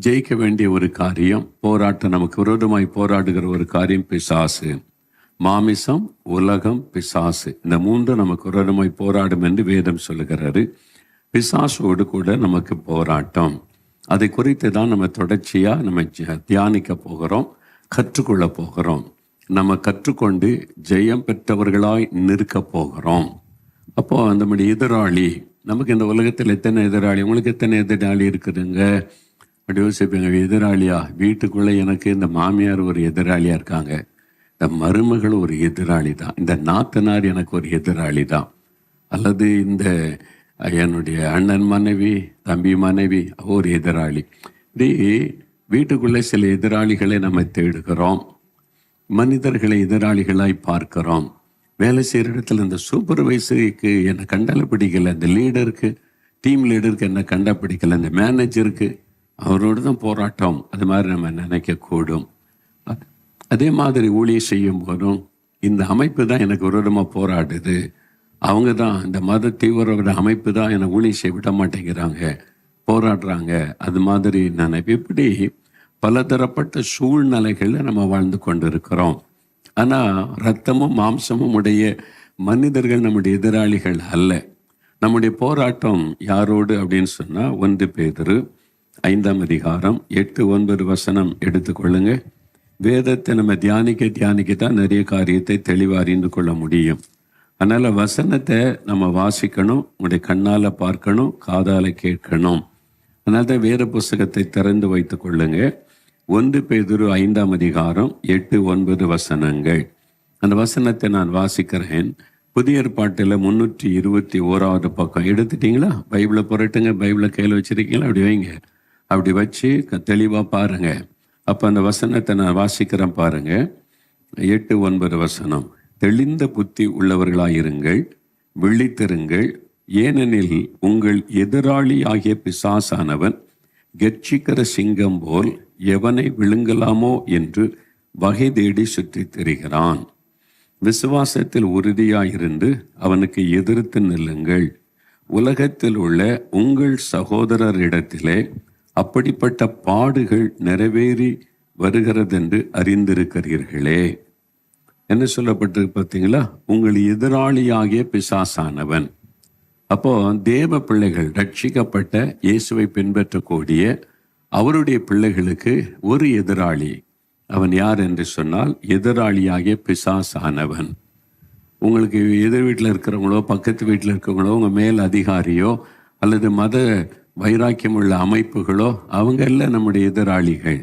ஜெயிக்க வேண்டிய ஒரு காரியம், போராட்டம், நமக்கு விரோதமாய் போராடுகிற ஒரு காரியம் பிசாசு. மாமிசம், உலகம், பிசாசு, இந்த மூன்று நமக்கு விரோதமாய் போராடும் என்று வேதம் சொல்லுகிறாரு. பிசாசோடு கூட நமக்கு போராட்டம். அதை குறித்து தான் நம்ம தொடர்ச்சியாக நம்ம தியானிக்க போகிறோம், கற்றுக்கொள்ள போகிறோம். நம்ம கற்றுக்கொண்டு ஜெயம் பெற்றவர்களாய் நிற்க போகிறோம். அப்போ நம்முடைய எதிராளி, நமக்கு இந்த உலகத்தில் எத்தனை எதிராளி, உங்களுக்கு எத்தனை எதிராளி இருக்குதுங்க அப்படி யோசிப்பீங்க. எதிராளியா? வீட்டுக்குள்ளே எனக்கு இந்த மாமியார் ஒரு எதிராளியாக இருக்காங்க, இந்த மருமகள் ஒரு எதிராளி தான், இந்த நாத்தனார் எனக்கு ஒரு எதிராளி தான், அல்லது இந்த என்னுடைய அண்ணன் மனைவி, தம்பி மனைவி ஒரு எதிராளி. இப்படி வீட்டுக்குள்ளே சில எதிராளிகளை நம்ம தேடுகிறோம். மனிதர்களை எதிராளிகளாய் பார்க்கிறோம். வேலை செய்கிற இடத்துல இந்த சூப்பர்வைசருக்கு என்னை கண்டால பிடிக்கலை, இந்த லீடருக்கு, டீம் லீடருக்கு என்னை கண்டா பிடிக்கலை, இந்த மேனேஜருக்கு அவரோடு தான் போராட்டம். அது மாதிரி நம்ம நினைக்கக்கூடும். அதே மாதிரி ஊழியம் செய்யும் போதும் இந்த அமைப்பு தான் எனக்கு விரோதமாக போராடுது, அவங்க தான், இந்த மத தீவிர அமைப்பு தான் என்னை ஊழியம் செய்ய விட மாட்டேங்கிறாங்க, போராடுறாங்க. அது மாதிரி நினைப்பு. இப்படி பலதரப்பட்ட சூழ்நிலைகளில் நம்ம வாழ்ந்து கொண்டு இருக்கிறோம். ஆனால் இரத்தமும் மாம்சமும் உடைய மனிதர்கள் நம்முடைய எதிராளிகள் அல்ல. நம்முடைய போராட்டம் யாரோடு அப்படின்னு சொன்னால், 1 பேதுரு 5ஆம் அதிகாரம் 8-9 எடுத்துக்கொள்ளுங்க. வேதத்தை நம்ம தியானிக்கத்தான் நிறைய காரியத்தை தெளிவாக அறிந்து கொள்ள முடியும். அதனால் வசனத்தை நம்ம வாசிக்கணும், உங்களுடைய கண்ணால் பார்க்கணும், காதால் கேட்கணும். அதனால தான் வேத புஸ்தகத்தை திறந்து வைத்து கொள்ளுங்க. 1 பேதுரு 5ஆம் அதிகாரம் 8-9 அந்த வசனத்தை நான் வாசிக்கிறேன். புதிய ஏற்பாட்டில் 321 பக்கம். எடுத்துட்டீங்களா? பைபிளை புரட்டுங்க. பைபிளை கையில் வச்சிருக்கீங்களா? அப்படி வைங்க. அப்படி வச்சு தெளிவாக பாருங்க. அப்போ அந்த வசனத்தை நான் வாசிக்கிறேன் பாருங்க. 8-9 தெளிந்த புத்தி உள்ளவர்களாயிருங்கள், விழித்திருங்கள். ஏனெனில் உங்கள் எதிராளி ஆகிய பிசாசானவன் கெர்ச்சிக்கிற சிங்கம் போல் எவனை விழுங்கலாமோ என்று வகை தேடி சுற்றி திரிகிறான். விசுவாசத்தில் உறுதியாயிருந்து அவனுக்கு எதிர்த்து நில்லுங்கள். உலகத்தில் உள்ள உங்கள் சகோதரரிடத்திலே அப்படிப்பட்ட பாடுகள் நிறைவேறி வருகிறதென்று அறிந்திருக்கிறீர்களே. என்ன சொல்லப்பட்டிருக்கு பார்த்தீங்களா? உங்கள் எதிராளியாகிய பிசாசானவன். அப்போ தேவ பிள்ளைகள், ரட்சிக்கப்பட்ட இயேசுவை பின்பற்றக்கூடிய அவருடைய பிள்ளைகளுக்கு ஒரு எதிராளி. அவன் யார் என்று சொன்னால், எதிராளியாகிய பிசாசானவன். உங்களுக்கு எதிர் வீட்டில் இருக்கிறவங்களோ, பக்கத்து வீட்டில் இருக்கிறவங்களோ, உங்கள் மேல் அதிகாரியோ அல்லது மத வைராக்கியம் உள்ள அமைப்புகளோ, அவங்க எல்லாம் நம்முடைய எதிராளிகள்.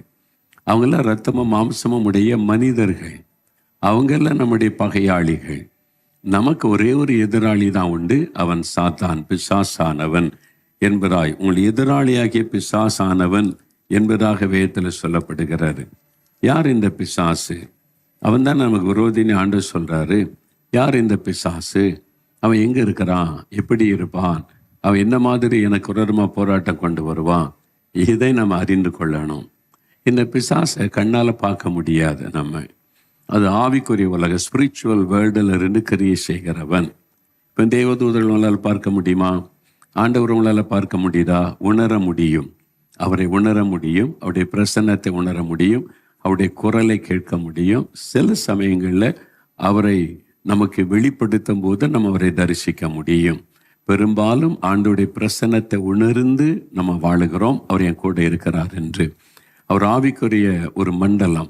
அவங்கெல்லாம் இரத்தமும் மாம்சமும் உடைய மனிதர்கள். அவங்கெல்லாம் நம்முடைய பகையாளிகள். நமக்கு ஒரே ஒரு எதிராளி தான் உண்டு, அவன் சாத்தான், பிசாசானவன் என்பதாய். உங்கள் எதிராளியாகிய பிசாசானவன் என்பதாக வேதத்தில் சொல்லப்படுகிறாரு. யார் இந்த பிசாசு? அவன் தான் நமக்கு விரோதின்னு ஆண்டவர் சொல்றாரு. யார் இந்த பிசாசு? அவன் எங்க இருக்கிறான்? எப்படி இருப்பான்? அவன் என்ன மாதிரி எனக்கு விரோதமா போராட்டம் கொண்டு வருவான்? இதை நம்ம அறிந்து கொள்ளணும். இந்த பிசாசை கண்ணால் பார்க்க முடியாது. நம்ம அது ஆவிக்குரிய உலக, ஸ்பிரிச்சுவல் வேர்ல்டில் இருந்து கிரியை செய்கிறவன். இப்போ தேவதூதர்களால் பார்க்க முடியுமா? ஆண்டவர் உங்களால் பார்க்க முடியுதா? உணர முடியும். அவரை உணர முடியும், அவருடைய பிரசன்னத்தை உணர முடியும், அவருடைய குரலை கேட்க முடியும். சில சமயங்களில் அவரை நமக்கு வெளிப்படுத்தும் போது நம்ம அவரை தரிசிக்க முடியும். பெரும்பாலும் ஆண்டவருடைய பிரசன்னத்தை உணர்ந்து நம்ம வாழுகிறோம், அவர் என் கூட இருக்கிறார் என்று. அவர் ஆவிக்குரிய ஒரு மண்டலம்,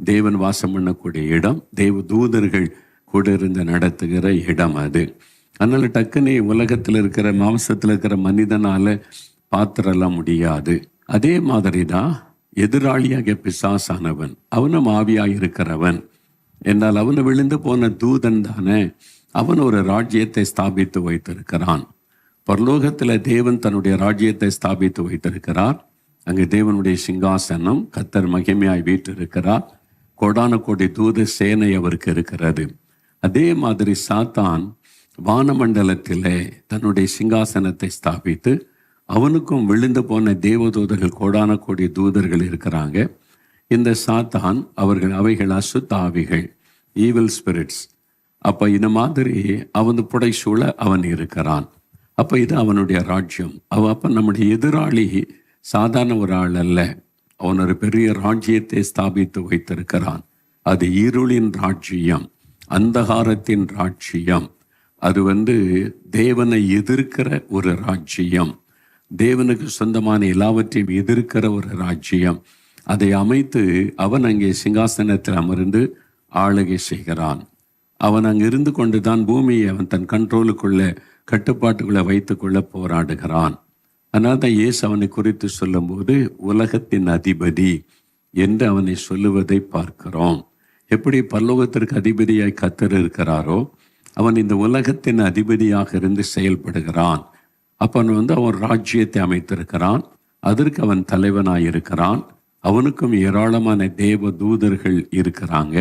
தேவன் வாசம் பண்ணக்கூடிய இடம், தேவ தூதர்கள் கூட இருந்து நடத்துகிற இடம் அது. அதனால டக்குனே உலகத்தில் இருக்கிற மாம்சத்தில் இருக்கிற மனிதனால பாத்திரலாம் முடியாது. அதே மாதிரி தான் எதிராளியாக பிசாசானவன், அவனும் ஆவியாக இருக்கிறவன். என்றால் அவனை விழுந்து போன தூதன் தானே. அவன் ஒரு ராஜ்யத்தை ஸ்தாபித்து வைத்திருக்கிறான். பரலோகத்தில் தேவன் தன்னுடைய ராஜ்யத்தை ஸ்தாபித்து வைத்திருக்கிறார். அங்கு தேவனுடைய சிங்காசனம், கர்த்தர் மகிமையாய் வீற்றிருக்கிறார். கோடான கோடி தூத சேனை அவருக்கு இருக்கிறது. அதே மாதிரி சாத்தான் வானமண்டலத்திலே தன்னுடைய சிங்காசனத்தை ஸ்தாபித்து, அவனுக்கும் விழுந்து போன தேவதூதர்கள், கோடான கோடி தூதர்கள் இருக்கிறாங்க. இந்த சாத்தான் அவைகள் அசுத்த ஆவிகள், ஈவில் ஸ்பிரிட்ஸ். அப்போ இந்த மாதிரி அவன் புடைசூழ அவன் இருக்கிறான். அப்போ இது அவனுடைய ராஜ்யம். அப்போ நம்முடைய எதிராளி சாதாரண ஒரு ஆள் அல்ல. அவன் ஒரு பெரிய ராஜ்யத்தை ஸ்தாபித்து வைத்திருக்கிறான். அது இருளின் ராஜ்யம், அந்தகாரத்தின் ராஜ்யம். அது தேவனை எதிர்க்கிற ஒரு ராஜ்யம், தேவனுக்கு சொந்தமான எல்லாவற்றையும் எதிர்க்கிற ஒரு ராஜ்யம். அதை அமைத்து அவன் அங்கே சிங்காசனத்தில் அமர்ந்து ஆளுகை செய்கிறான். அவன் அங்கு இருந்து கொண்டுதான் பூமியை அவன் தன் கண்ட்ரோலுக்குள்ள, கட்டுப்பாட்டுக்குள்ள வைத்துக்கொள்ள போராடுகிறான். அதனால தான் இயேசு அவனை குறித்து சொல்லும்போது உலகத்தின் அதிபதி என்று அவனை சொல்லுவதை பார்க்கிறோம். எப்படி பரலோகத்திற்கு அதிபதியாய் கர்த்தர் இருக்கிறாரோ, அவன் இந்த உலகத்தின் அதிபதியாக இருந்து செயல்படுகிறான். அப்போ அவன் ராஜ்யத்தை அமைத்திருக்கிறான், அதற்கு அவன் தலைவனாய் இருக்கிறான். அவனுக்கும் ஏராளமான தேவ தூதர்கள் இருக்கிறாங்க.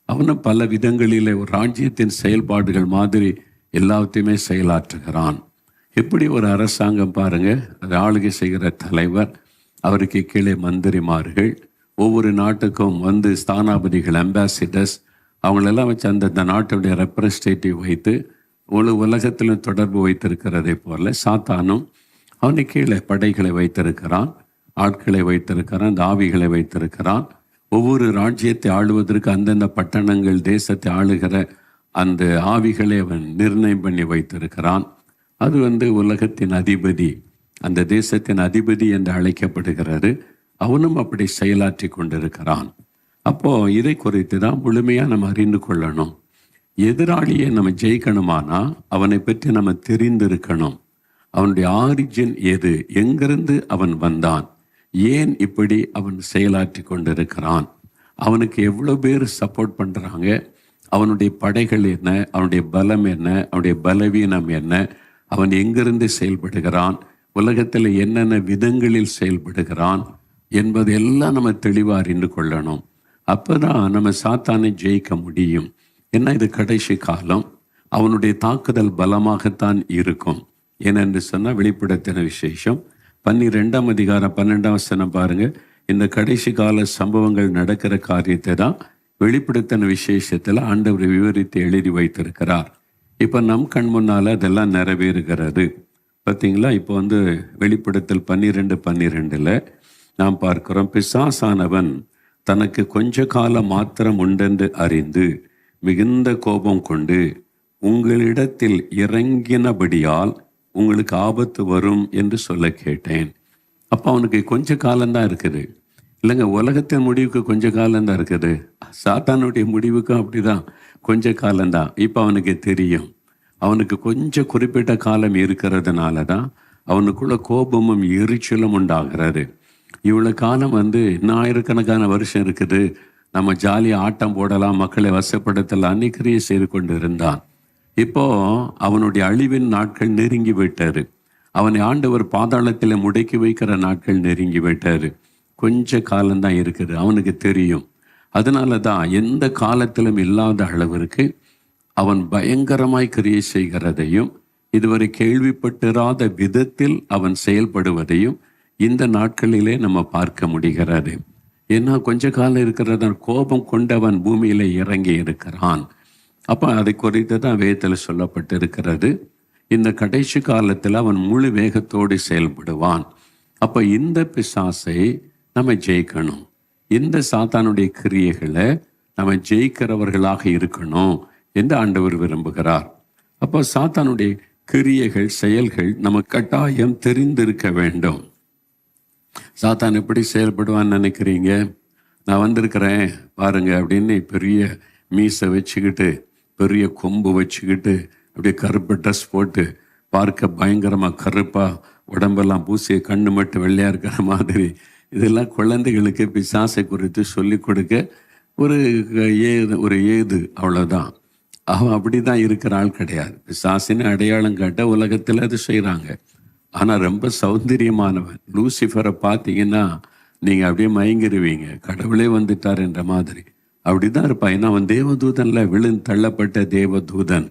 அவனும் பல விதங்களில் ஒரு ராஜ்யத்தின் செயல்பாடுகள் மாதிரி எல்லாத்தையுமே செயலாற்றுகிறான். எப்படி ஒரு அரசாங்கம் பாருங்க, அது ஆளுகை செய்கிற தலைவர், அவருக்கு கீழே மந்திரிமார்கள், ஒவ்வொரு நாட்டுக்கும் ஸ்தானாபதிகள், அம்பாசிடர்ஸ், அவங்களெல்லாம் வச்சு அந்த நாட்டுடைய ரெப்ரஸன்டேட்டிவ் வைத்து உலகத்திலும் தொடர்பு வைத்திருக்கிறதை போல சாத்தானும் அவனை கீழே படைகளை வைத்திருக்கிறான், ஆட்களை வைத்திருக்கிறான், அந்த ஆவிகளை வைத்திருக்கிறான். ஒவ்வொரு ராஜ்யத்தை ஆளுவதற்கு அந்தந்த பட்டணங்கள், தேசத்தை ஆளுகிற அந்த ஆவிகளை அவன் நிர்ணயம் பண்ணி வைத்திருக்கிறான். அது உலகத்தின் அதிபதி, அந்த தேசத்தின் அதிபதி என்று அழைக்கப்படுகிறது. அவனும் அப்படி செயலாற்றி கொண்டிருக்கிறான். அப்போ இதை குறித்து தான் முழுமையாக நம்ம அறிந்து கொள்ளணும். எதிராளியை நம்ம ஜெயிக்கணுமானா அவனை பற்றி நம்ம தெரிந்திருக்கணும். அவனுடைய ஆரிஜின் எது, எங்கிருந்து அவன் வந்தான், ஏன் இப்படி அவன் செயலாற்றி கொண்டிருக்கிறான், அவனுக்கு எவ்வளோ பேர் சப்போர்ட் பண்ணுறாங்க, அவனுடைய படைகள் என்ன, அவனுடைய பலம் என்ன, அவனுடைய பலவீனம் என்ன, அவன் எங்கிருந்து செயல்படுகிறான், உலகத்தில் என்னென்ன விதங்களில் செயல்படுகிறான் என்பதெல்லாம் நம்ம தெளிவாக அறிந்து கொள்ளணும். அப்போ தான் நம்ம சாத்தானை ஜெயிக்க முடியும். என்ன, இது கடைசி காலம், அவனுடைய தாக்குதல் பலமாகத்தான் இருக்கும். ஏனென்று சொன்னால் வெளிப்படுத்தின விசேஷம் 12ஆம் அதிகாரம் 12ஆம் வசனம் பாருங்க. இந்த கடைசி கால சம்பவங்கள் நடக்கிற காரியத்தை தான் வெளிப்படுத்தின விசேஷத்தில் ஆண்டவர் விவரித்து எழுதி வைத்திருக்கிறார். இப்போ நம் கண் முன்னால் அதெல்லாம் நிறைவேறுகிறது. பார்த்தீங்களா? இப்போ வெளிப்படுத்தல் 12:12 நாம் பார்க்கிறோம், பிசாசானவன் தனக்கு கொஞ்ச காலம் மாத்திரம் உண்டென்று அறிந்து மிகுந்த கோபம் கொண்டு உங்களிடத்தில் இறங்கினபடியால் உங்களுக்கு ஆபத்து வரும் என்று சொல்ல கேட்டேன். அப்போ அவனுக்கு கொஞ்ச காலம்தான் இருக்குது. இல்லைங்க, உலகத்தின் முடிவுக்கு கொஞ்ச காலம்தான் இருக்குது, சாத்தானுடைய முடிவுக்கும் அப்படிதான் கொஞ்ச காலம்தான். இப்போ அவனுக்கு தெரியும், அவனுக்கு கொஞ்சம் குறிப்பிட்ட காலம் இருக்கிறதுனால தான் அவனுக்குள்ள கோபமும் எரிச்சலும் உண்டாகிறது. இவ்வளோ காலம் இன்னும் ஆயிரக்கணக்கான வருஷம் இருக்குது, நம்ம ஜாலியாக ஆட்டம் போடலாம், மக்களை வசப்படுத்தலாம், கிரியை செய்து கொண்டு இருந்தான். இப்போ அவனுடைய அழிவின் நாட்கள் நெருங்கி விட்டாரு. அவனை ஆண்டவர் பாதாளத்தில் முடக்கி வைக்கிற நாட்கள் நெருங்கி விட்டாரு. கொஞ்ச காலம்தான் இருக்குது, அவனுக்கு தெரியும். அதனால தான் எந்த காலத்திலும் இல்லாத அளவிற்கு அவன் பயங்கரமாய் கிரியை செய்கிறதையும் இதுவரை கேள்விப்பட்டிராத விதத்தில் அவன் செயல்படுவதையும் இந்த நாட்களிலே நம்ம பார்க்க முடிகிறது. ஏன்னா கொஞ்ச காலம் இருக்கிறத கோபம் கொண்டவன் பூமியில இறங்கி இருக்கிறான். அப்போ அதை குறித்து தான் வேதத்தில் சொல்லப்பட்டு இருக்கிறது. இந்த கடைசி காலத்தில் அவன் முழு வேகத்தோடு செயல்படுவான். அப்போ இந்த பிசாசை நம்ம ஜெயிக்கணும். இந்த சாத்தானுடைய கிரியைகளை நம்ம ஜெயிக்கிறவர்களாக இருக்கணும் என்று ஆண்டவர் விரும்புகிறார். அப்போ சாத்தானுடைய கிரியைகள், செயல்கள் நம்ம கட்டாயம் தெரிந்திருக்க வேண்டும். சாத்தான் எப்படி செயல்படுவான்னு நினைக்கிறீங்க? நான் வந்திருக்கிறேன் பாருங்க அப்படின்னு பெரிய மீசை வச்சுக்கிட்டு, பெரிய கொம்பு வச்சுக்கிட்டு, அப்படியே கருப்பு ட்ரெஸ் போட்டு, பார்க்க பயங்கரமாக கருப்பாக, உடம்பெல்லாம் பூசிய, கண்ணு மட்டும் வெள்ளையாக இருக்கிற மாதிரி, இதெல்லாம் குழந்தைகளுக்கு பிசாசை குறித்து சொல்லி கொடுக்க ஒரு ஏது அவ்வளோதான். அவன் அப்படி தான் இருக்கிற ஆள் கிடையாது. பிசாசின்னு அடையாளம் காட்ட உலகத்தில் அது செய்கிறாங்க. ஆனால் ரொம்ப சௌந்தரியமானவன். லூசிஃபரை பார்த்தீங்கன்னா நீங்கள் அப்படியே மயங்கிருவீங்க, கடவுளே வந்துட்டார் என்ற மாதிரி. அப்படி தான் இருப்பான். ஏன்னா அவன் தேவதூதனில் விழுந்து தள்ளப்பட்ட தேவதூதன்.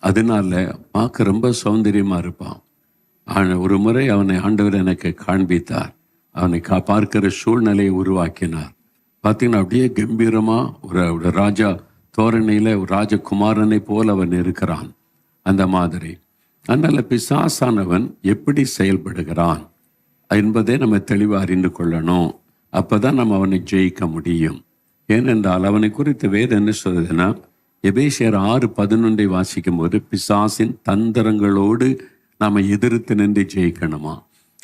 அதனால பார்க்க ரொம்ப சௌந்தரியமாக இருப்பான். ஆனால் ஒரு முறை அவனை ஆண்டவர் எனக்கு காண்பித்தார். அவனை பார்க்கிற சூழ்நிலையை உருவாக்கினார். பார்த்தீங்கன்னா அப்படியே கம்பீரமாக ஒரு ராஜா தோரணையில் ஒரு ராஜகுமாரனை போல் அவன் இருக்கிறான். அந்த மாதிரி. அதனால் பிசாசானவன் எப்படி செயல்படுகிறான் என்பதை நம்ம தெளிவாக அறிந்து கொள்ளணும். அப்பதான் நம்ம அவனை ஜெயிக்க முடியும். ஏனென்றால் அவனை குறித்து வேதம் என்ன சொல்றதுன்னா, எபேசியர் 6:11 வாசிக்கும் போது பிசாசின் தந்திரங்களோடு நாம எதிர்த்து நின்று ஜெயிக்கணுமா.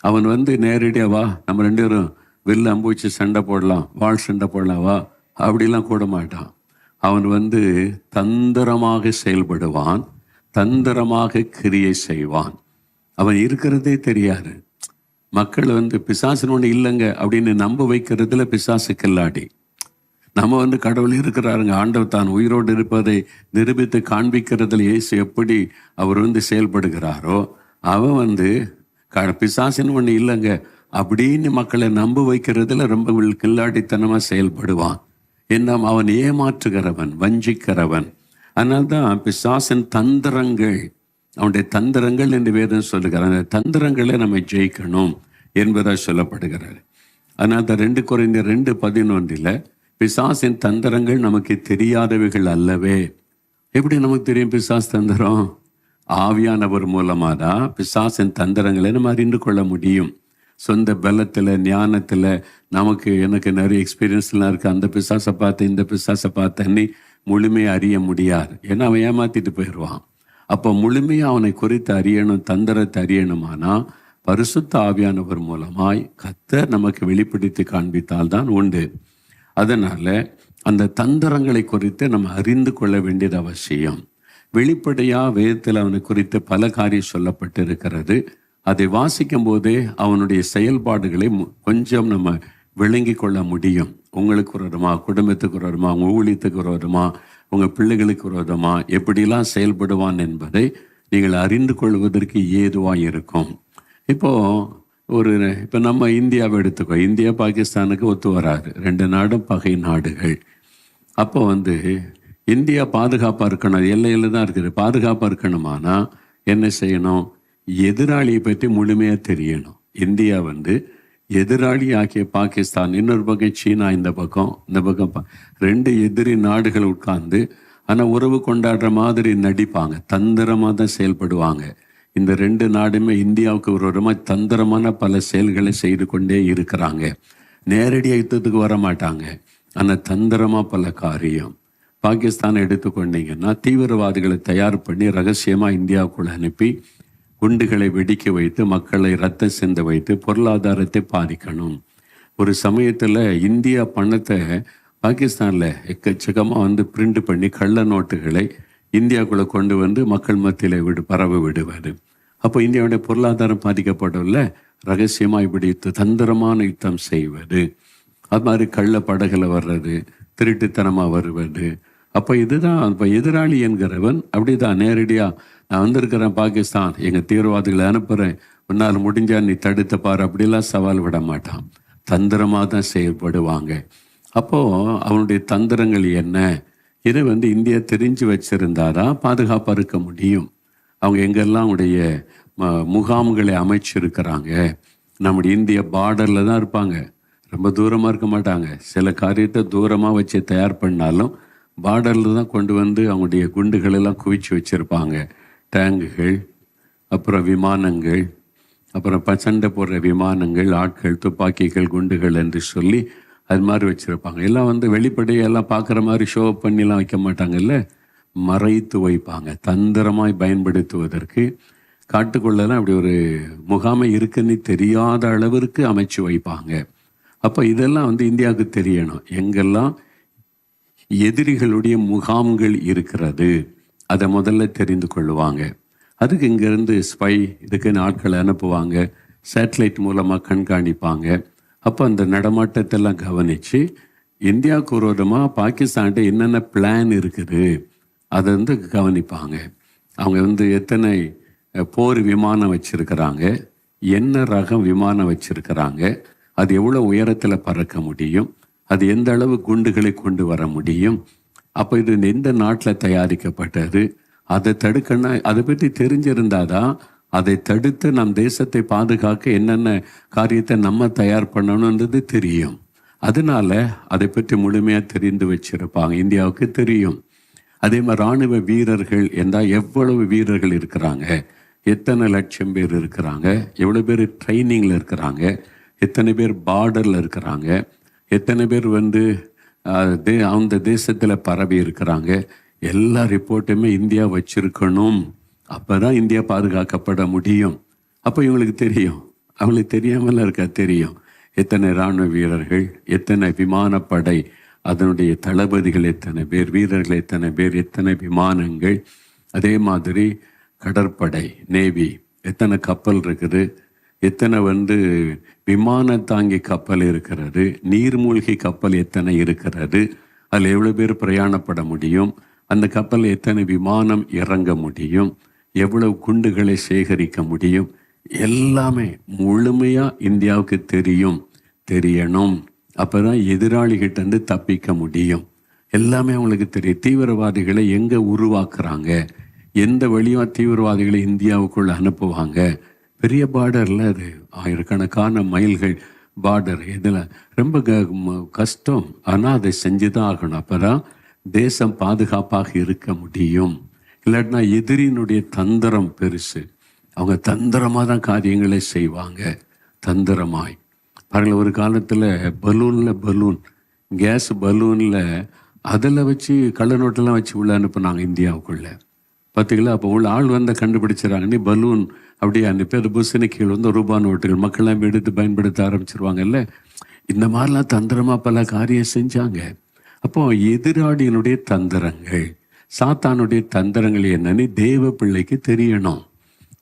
அவன் நேரடியா வா நம்ம 2 பேரும் வில்ல அம்பூச்சி சண்டை போடலாம், வாழ் சண்டை போடலாம் வா அப்படிலாம் கூட மாட்டான். அவன் தந்திரமாக செயல்படுவான், தந்திரமாக கிரியை செய்வான். அவன் இருக்கிறதே தெரியாது. மக்கள் பிசாசுன்னு ஒன்று இல்லைங்க அப்படின்னு நம்ப வைக்கிறதுல பிசாசு கில்லாடி. நம்ம கடவுள் இருக்கிறாருங்க, ஆண்டவர் தான் உயிரோடு இருப்பதை நிரூபித்து காண்பிக்கிறதுல இயேசு எப்படி அவர் செயல்படுகிறாரோ, அவன் பிசாசுன்னு ஒன்று இல்லைங்க அப்படின்னு மக்களை நம்ப வைக்கிறதுல ரொம்ப கில்லாடித்தனமா செயல்படுவான். என்ன, அவன் ஏமாற்றுகிறவன், வஞ்சிக்கிறவன். அதனால்தான் பிசாசின் தந்திரங்கள், அவனுடைய தந்திரங்கள் என்று வேதம் சொல்லுகிறார். அந்த தந்திரங்களை நம்ம ஜெயிக்கணும் என்பதாக சொல்லப்படுகிறார். அதனால தான் 2 கொரிந்தியர் 2:11 பிசாசின் தந்திரங்கள் நமக்கு தெரியாதவைகள் அல்லவே. எப்படி நமக்கு தெரியும் பிசாஸ் தந்திரம்? ஆவியானவர் மூலமாக தான் பிசாசின் தந்திரங்களை நம்ம அறிந்து கொள்ள முடியும். சொந்த பலத்தில், ஞானத்தில் எனக்கு நிறைய எக்ஸ்பீரியன்ஸ்லாம் இருக்குது. அந்த பிசாசை பார்த்து இந்த பிசாசை பார்த்தேன்னு முழுமையாக அறிய முடியாது. ஏன்னா அவன் ஏமாற்றிட்டு போயிடுவான். அப்போ முழுமையாக அவனை குறித்து அறியணும், தந்திரத்தை அறியணுமானா பரிசுத்த ஆவியானவர் மூலமாய் கர்த்தர் நமக்கு வெளிப்படுத்தி காண்பித்தால் தான் உண்டு. அதனால் அந்த தந்திரங்களை குறித்து நம்ம அறிந்து கொள்ள வேண்டியது அவசியம். வெளிப்படையாக வேதத்தில் அவனை குறித்து பல காரியம் சொல்லப்பட்டு இருக்கிறது. அதை வாசிக்கும் போதே அவனுடைய செயல்பாடுகளை கொஞ்சம் நம்ம விளங்கி கொள்ள முடியும். உங்களுக்கு விரோதமா, குடும்பத்துக்கு விரோதமா, உங்கள் ஊழியத்துக்கு விரோதமா, உங்கள் பிள்ளைகளுக்கு விரோதமா எப்படிலாம் செயல்படுவான் என்பதை நீங்கள் அறிந்து கொள்வதற்கு ஏதுவாக இருக்கும். இப்போ நம்ம இந்தியாவை எடுத்துக்கோ. இந்தியா பாகிஸ்தானுக்கு ஒத்து வராது, 2 நாடும் பகை நாடுகள். அப்போ இந்தியா பாதுகாப்பாக இருக்கணும், எல்லையில் தான் இருக்குது. பாதுகாப்பாக இருக்கணுமானா என்ன செய்யணும்? எதிராளியை பற்றி முழுமையாக தெரியணும். இந்தியா எதிராளி ஆகிய பாகிஸ்தான், இன்னொரு பக்கம் சீனா, இந்த பக்கம் 2 எதிரி நாடுகள் உட்கார்ந்து ஆனால் உறவு கொண்டாடுற மாதிரி நடிப்பாங்க, தந்திரமாக தான் செயல்படுவாங்க. இந்த 2 நாடுமே இந்தியாவுக்கு விரோதமாக தந்திரமான பல செயல்களை செய்து கொண்டே இருக்கிறாங்க. நேரடியாக யுத்தத்துக்கு வர மாட்டாங்க, ஆனால் தந்திரமாக பல காரியம். பாகிஸ்தானை எடுத்துக்கொண்டீங்கன்னா தீவிரவாதிகளை தயார் பண்ணி ரகசியமாக இந்தியாவுக்குள்ள அனுப்பி குண்டுகளை வெடிக்க வைத்து மக்களை ரத்த சிந்த வைத்து பொருளாதாரத்தை பாதிக்கணும். ஒரு சமயத்தில் இந்தியா பணத்தை பாகிஸ்தானில் எக்கச்சக்கமாக பிரிண்ட் பண்ணி கள்ள நோட்டுகளை இந்தியாவுக்குள்ளே கொண்டு மக்கள் மத்தியில் பரவ விடுவார். அப்போ இந்தியாவுடைய பொருளாதாரம் பாதிக்கப்படவில்லை. ரகசியமாக இப்படி தந்திரமான யுத்தம் செய்வது, அது மாதிரி கள்ள படகுல வர்றது, திருட்டுத்தனமாக வருவது. அப்போ இதுதான் இப்போ எதிராளி என்கிறவன் அப்படிதான் நேரடியாக நான் வந்திருக்கிறேன் பாகிஸ்தான், எங்கள் தீவிரவாதிகளை அனுப்புகிறேன், உன்னால் முடிஞ்சா நீ தடுத்த பாரு அப்படிலாம் சவால் விட மாட்டான். தந்திரமாக தான் செயல்படுவாங்க. அப்போது அவனுடைய தந்திரங்கள் என்ன? இதை இந்தியா தெரிஞ்சு வச்சிருந்தாதான் பாதுகாப்பாக இருக்க முடியும். அவங்க எங்கெல்லாம் உடைய முகாம்களை அமைச்சிருக்கிறாங்க. நம்முடைய இந்திய பார்டரில் தான் இருப்பாங்க, ரொம்ப தூரமாக இருக்க மாட்டாங்க. சில காரியத்தை தூரமாக வச்சு தயார் பண்ணாலும் பார்டரில் தான் கொண்டு அவங்களுடைய குண்டுகளெல்லாம் குவிச்சு வச்சுருப்பாங்க. டேங்குகள், அப்புறம் விமானங்கள், அப்புறம் சண்டை போடுற விமானங்கள், ஆட்கள், துப்பாக்கிகள், குண்டுகள் என்று சொல்லி அது மாதிரி வச்சுருப்பாங்க. எல்லாம் வெளிப்படையெல்லாம் பார்க்குற மாதிரி ஷோ பண்ணிலாம் வைக்க மாட்டாங்கல்ல, மறைத்து வைப்பாங்க. தந்திரமாய் பயன்படுத்துவதற்கு காட்டுக்குள்ளெல்லாம் அப்படி ஒரு முகாமை இருக்குன்னு தெரியாத அளவிற்கு அமைச்சு வைப்பாங்க. அப்போ இதெல்லாம் இந்தியாவுக்கு தெரியணும், எங்கெல்லாம் எதிரிகளுடைய முகாம்கள் இருக்கிறது அதை முதல்ல தெரிந்து கொள்ளுவாங்க. அதுக்கு இங்கேருந்து ஸ்பை இதுக்குன்னு ஆட்களை அனுப்புவாங்க, சேட்டலைட் மூலமாக கண்காணிப்பாங்க. அப்போ அந்த நடமாட்டத்தெல்லாம் கவனித்து இந்தியாவுக்கு விரோதமாக பாகிஸ்தான்கிட்ட என்னென்ன பிளான் இருக்குது அதை கவனிப்பாங்க. அவங்க எத்தனை போர் விமானம் வச்சுருக்கிறாங்க, என்ன ரகம் விமானம் வச்சுருக்கிறாங்க, அது எவ்வளோ உயரத்தில் பறக்க முடியும், அது எந்த அளவு குண்டுகளை கொண்டு வர முடியும், அப்போ இது எந்த நாட்டில் தயாரிக்கப்பட்டது, அதை தடுக்கணும்னா அதை பற்றி தெரிஞ்சிருந்தாதான் அதை தடுத்து நம் தேசத்தை பாதுகாக்க என்னென்ன காரியத்தை நம்ம தயார் பண்ணணுன்றது தெரியும். அதனால அதை பற்றி முழுமையாக தெரிந்து வச்சிருப்பாங்க. இந்தியாவுக்கு தெரியும். அதே மாதிரி இராணுவ வீரர்கள் என்றால் எவ்வளவு வீரர்கள் இருக்கிறாங்க, எத்தனை லட்சம் பேர் இருக்கிறாங்க, எவ்வளோ பேர் ட்ரைனிங்கில் இருக்கிறாங்க, எத்தனை பேர் பார்டரில் இருக்கிறாங்க, எத்தனை பேர் வந்து அந்த தேசத்தில் பரவி இருக்கிறாங்க. எல்லா ரிப்போர்ட்டுமே இந்தியா வச்சிருக்கணும். அப்போ தான் இந்தியா பாதுகாக்கப்பட முடியும். அப்போ இவங்களுக்கு தெரியும், அவங்களுக்கு தெரியாமல் இருக்கா, தெரியும் எத்தனை இராணுவ வீரர்கள், எத்தனை விமானப்படை, அதனுடைய தளபதிகள் எத்தனை பேர், வீரர்கள் எத்தனை பேர், எத்தனை விமானங்கள், அதே மாதிரி கடற்படை நேவி எத்தனை கப்பல் இருக்குது, எத்தனை வந்து விமான தாங்கி கப்பல் இருக்கிறது, நீர்மூழ்கி கப்பல் எத்தனை இருக்கிறது, அதில் எவ்வளோ பேர் பிரயாணப்பட முடியும், அந்த கப்பல் எத்தனை விமானம் இறங்க முடியும், எவ்வளவு குண்டுகளை சேகரிக்க முடியும், எல்லாமே முழுமையாக இந்தியாவுக்கு தெரியணும். அப்போ தான் எதிராளிகிட்டேருந்து தப்பிக்க முடியும். எல்லாமே அவங்களுக்கு தெரியும். தீவிரவாதிகளை எங்கே உருவாக்குறாங்க, எந்த வழியாக தீவிரவாதிகளை இந்தியாவுக்குள்ள அனுப்புவாங்க. பெரிய பார்டரில் அது ஆயிரக்கணக்கான மைல்கள் பார்டர். இதில் ரொம்ப கஷ்டம். ஆனால் அதை செஞ்சு தான் ஆகணும். அப்போ தான் தேசம் பாதுகாப்பாக இருக்க முடியும். இல்லாட்டினா எதிரியினுடைய தந்திரம் பெருசு. அவங்க தந்திரமாக தான் காரியங்களை செய்வாங்க. தந்திரமாய் பாருங்கள், ஒரு காலத்தில் பலூன் கேஸ் பலூனில் அதில் வச்சு கள்ள நோட்டெல்லாம் வச்சு உள்ள அனுப்புனாங்க இந்தியாவுக்குள்ளே. பார்த்தீங்களா? அப்போ உள்ள ஆள் வந்து கண்டுபிடிச்சிடறாங்க. நீ பலூன் அப்படியே அனுப்பி அது புஸ்ஸுன்னு கீழே வந்து ரூபா நோட்டுகள் மக்கள்லாம் எடுத்து பயன்படுத்த ஆரம்பிச்சிருவாங்கல்ல. இந்த மாதிரிலாம் தந்திரமாக பல காரியம் செஞ்சாங்க. அப்போ எதிராளியினுடைய தந்திரங்கள், சாத்தானுடைய தந்திரங்கள் என்னன்னு தேவ பிள்ளைக்கு தெரியணும்.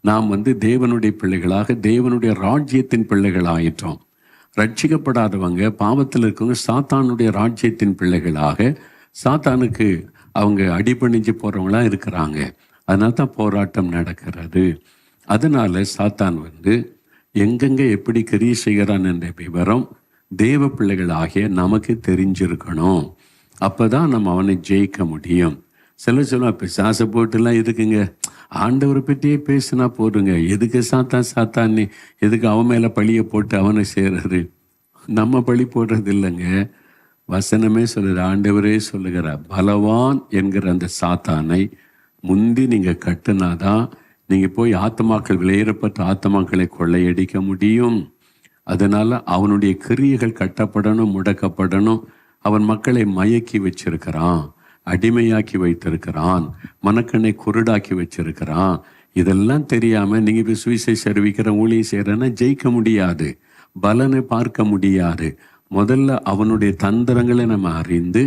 நாம் வந்து தேவனுடைய பிள்ளைகளாக தேவனுடைய ராஜ்யத்தின் பிள்ளைகள் ஆயிட்டோம். ரட்சிக்கப்படாதவங்க, பாவத்தில் இருக்கவங்க சாத்தானுடைய ராஜ்யத்தின் பிள்ளைகளாக சாத்தானுக்கு அவங்க அடிபணிஞ்சு போகிறவங்களாம் இருக்கிறாங்க. அதனால தான் போராட்டம் நடக்கிறது. அதனால சாத்தான் வந்து எங்கெங்கே எப்படி கிரியை செய்கிறான் என்ற விவரம் தேவ பிள்ளைகள் ஆகிய நமக்கு தெரிஞ்சிருக்கணும். அப்போ தான் நம்ம அவனை ஜெயிக்க முடியும். சொல்லுவோம், பிசாசை போட்டுலாம் எதுக்குங்க, ஆண்டவரை பற்றியே பேசினா போடுங்க, எதுக்கு சாத்தான் எதுக்கு அவன் மேலே பழியை போட்டு அவனை செய்கிறாரு? நம்ம பழி போடுறது இல்லைங்க. வசனமே சொல்லுது, ஆண்டவரே சொல்லுகிறார், பலவான் என்கிற அந்த சாத்தானை முந்தி நீங்கள் கட்டுனாதான் நீங்கள் போய் ஆத்மாக்கள், விலையேறப்பட்ட ஆத்மாக்களை கொள்ளையடிக்க முடியும். அதனால் அவனுடைய கிரியைகள் கட்டப்படணும், முடக்கப்படணும். அவன் மக்களை மயக்கி வச்சிருக்கிறான், அடிமையாக்கி வைத்திருக்கிறான், மனக்கண்ணை குருடாக்கி வச்சிருக்கிறான். இதெல்லாம் தெரியாமல் நீங்கள் இப்போ சுவிசேஷம் அறிவிக்கிற ஊழியம் செய்கிறன்னா ஜெயிக்க முடியாது, பலனை பார்க்க முடியாது. முதல்ல அவனுடைய தந்திரங்களை நம்ம அறிந்து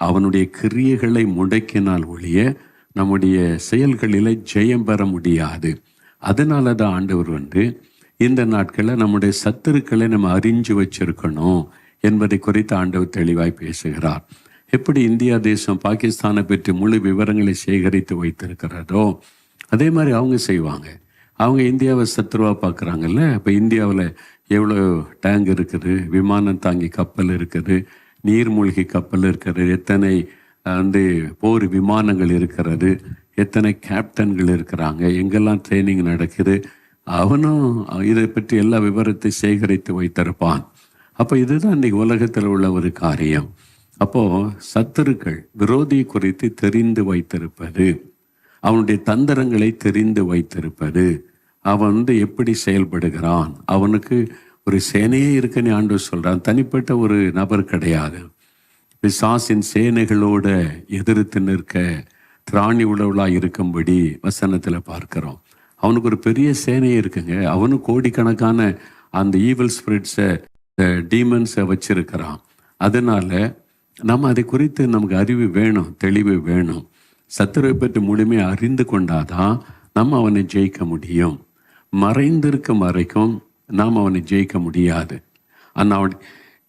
அவனுடைய கிரியைகளை முடக்கினால் ஒழிய நம்முடைய செயல்களில் ஜெயம் பெற முடியாது. அதனால தான் ஆண்டவர் வந்து இந்த நாட்களில் நம்முடைய சத்துருக்களை நம்ம அறிஞ்சு வச்சிருக்கணும் என்பதை குறித்து ஆண்டவர் தெளிவாய் பேசுகிறார். எப்படி இந்தியா தேசம் பாகிஸ்தானை பற்றி முழு விவரங்களை சேகரித்து வைத்திருக்கிறதோ அதே மாதிரி அவங்க செய்வாங்க. அவங்க இந்தியாவை சத்துருவாக பார்க்குறாங்கல்ல. இப்போ இந்தியாவில் எவ்வளோ டேங்க் இருக்குது, விமானம் தாங்கி கப்பல் இருக்குது, நீர்மூழ்கி கப்பல் இருக்கிறது, எத்தனை வந்து போர் விமானங்கள் இருக்கிறது, எத்தனை கேப்டன்கள் இருக்கிறாங்க, எங்கெல்லாம் ட்ரைனிங் நடக்குது, அவனும் இதை பற்றி எல்லா விவரத்தை சேகரித்து வைத்திருப்பான். அப்போ இதுதான் இன்றைக்கி உலகத்தில் உள்ள ஒரு காரியம். அப்போது சத்துருக்கள் விரோதி குறித்து தெரிந்து வைத்திருப்பது, அவனுடைய தந்திரங்களை தெரிந்து வைத்திருப்பது, அவன் வந்து எப்படி செயல்படுகிறான், அவனுக்கு ஒரு சேனையே இருக்குன்னு ஆண்டவர் சொல்கிறான். தனிப்பட்ட ஒரு நபர் கிடையாது. பிசாசின் சேனைகளோட எதிர்த்து நிற்க திராணி உழவலாக இருக்கும்படி வசனத்தில் பார்க்கிறோம். அவனுக்கு ஒரு பெரிய சேனையே இருக்குங்க. அவனு கோடிக்கணக்கான அந்த ஈவில் ஸ்பிரிட்ஸை, டீமன்ஸை வச்சிருக்கிறான். அதனால நம்ம அதை குறித்து நமக்கு அறிவு வேணும், தெளிவு வேணும். சத்துருவை பற்றி முழுமையாக அறிந்து கொண்டாதான் நம்ம அவனை ஜெயிக்க முடியும். மறைந்திருக்கும் வரைக்கும் நாம் அவனை ஜெயிக்க முடியாது. ஆனால் அவன்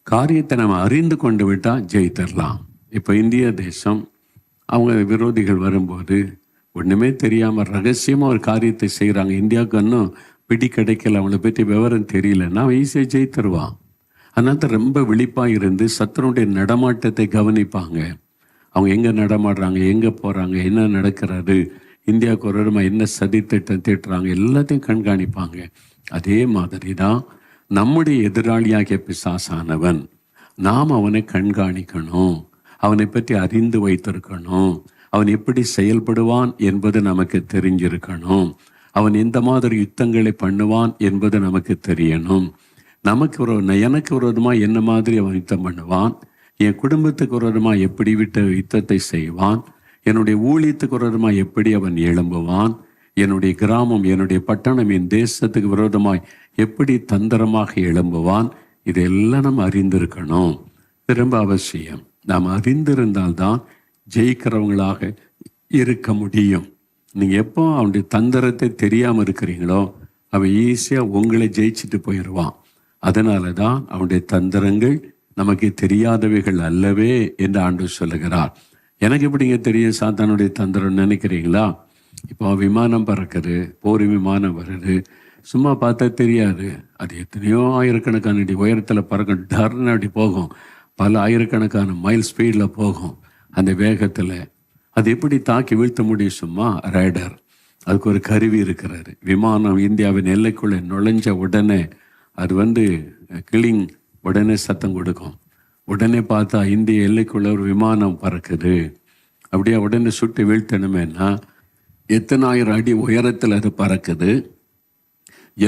காரியத்தை நம்ம அறிந்து கொண்டு விட்டால் ஜெயித்தரலாம். இப்போ இந்திய தேசம் அவங்க விரோதிகள் வரும்போது ஒன்றுமே தெரியாமல் ரகசியமாக ஒரு காரியத்தை செய்கிறாங்க. இந்தியாவுக்கு இன்னும் பிடி கிடைக்கல, அவங்கள பற்றி விவரம் தெரியலன்னா அவன் ஈஸியாக ஜெயித்தருவான். அதனால ரொம்ப விழிப்பாக இருந்து சத்துருடைய நடமாட்டத்தை கவனிப்பாங்க. அவங்க எங்கே நடமாடுறாங்க, எங்கே போகிறாங்க, என்ன நடக்கிறது, இந்தியாவுக்கு ஒரு இடமா என்ன சதித்திட்டம் தீட்டுறாங்க, எல்லாத்தையும் கண்காணிப்பாங்க. அதே மாதிரி தான் நம்முடைய எதிராளியாகிய பிசாசானவன், நாம் அவனை கண்காணிக்கணும், அவனை பற்றி அறிந்து வைத்திருக்கணும், அவன் எப்படி செயல்படுவான் என்பது நமக்கு தெரிஞ்சிருக்கணும், அவன் எந்த மாதிரி யுத்தங்களை பண்ணுவான் என்பது நமக்கு தெரியணும். எனக்கு விரோதமாக என்ன மாதிரி அவன் யுத்தம் பண்ணுவான், என் குடும்பத்துக்கு விரோதமாக எப்படி விட்டு யுத்தத்தை செய்வான், என்னுடைய ஊழியத்துக்கு விரோதமாக எப்படி அவன் எழும்புவான், என்னுடைய கிராமம், என்னுடைய பட்டணம், என் தேசத்துக்கு விரோதமாய் எப்படி தந்திரமாக எழும்புவான், இதெல்லாம் நம்ம அறிந்திருக்கணும். திரும்ப அவசியம். நாம் அறிந்திருந்தால்தான் ஜெயிக்கிறவங்களாக இருக்க முடியும். நீங்கள் எப்போ அவனுடைய தந்திரத்தை தெரியாமல் இருக்கிறீங்களோ அவன் ஈஸியாக உங்களை ஜெயிச்சுட்டு போயிடுவான். அதனால தான் அவனுடைய தந்திரங்கள் நமக்கு தெரியாதவைகள் அல்லவே என்று ஆண்டவர் சொல்லுகிறார். எனக்கு எப்படிங்க தெரியும் சாத்தானுடைய தந்திரம் நினைக்கிறீங்களா? இப்போ விமானம் பறக்குது, போர் விமானம் வருது, சும்மா பார்த்தா தெரியாது. அது எத்தனையோ ஆயிரக்கணக்கான அடி உயரத்தில் பறக்கும், டர்னு அப்படி போகும், பல ஆயிரக்கணக்கான மைல் ஸ்பீடில் போகும். அந்த வேகத்தில் அது எப்படி தாக்கி வீழ்த்த முடியும்? சும்மா ரேடர், அதுக்கு ஒரு கருவி இருக்கிறாரு. விமானம் இந்தியாவின் எல்லைக்குள்ளே நுழைஞ்ச உடனே அது கிளிங் உடனே சத்தம் கொடுக்கும். உடனே பார்த்தா இந்திய எல்லைக்குள்ள ஒரு விமானம் பறக்குது. அப்படியே உடனே சுட்டு வீழ்த்தணுமேனா எத்தனை ஆயிரம் அடி உயரத்தில் அது பறக்குது,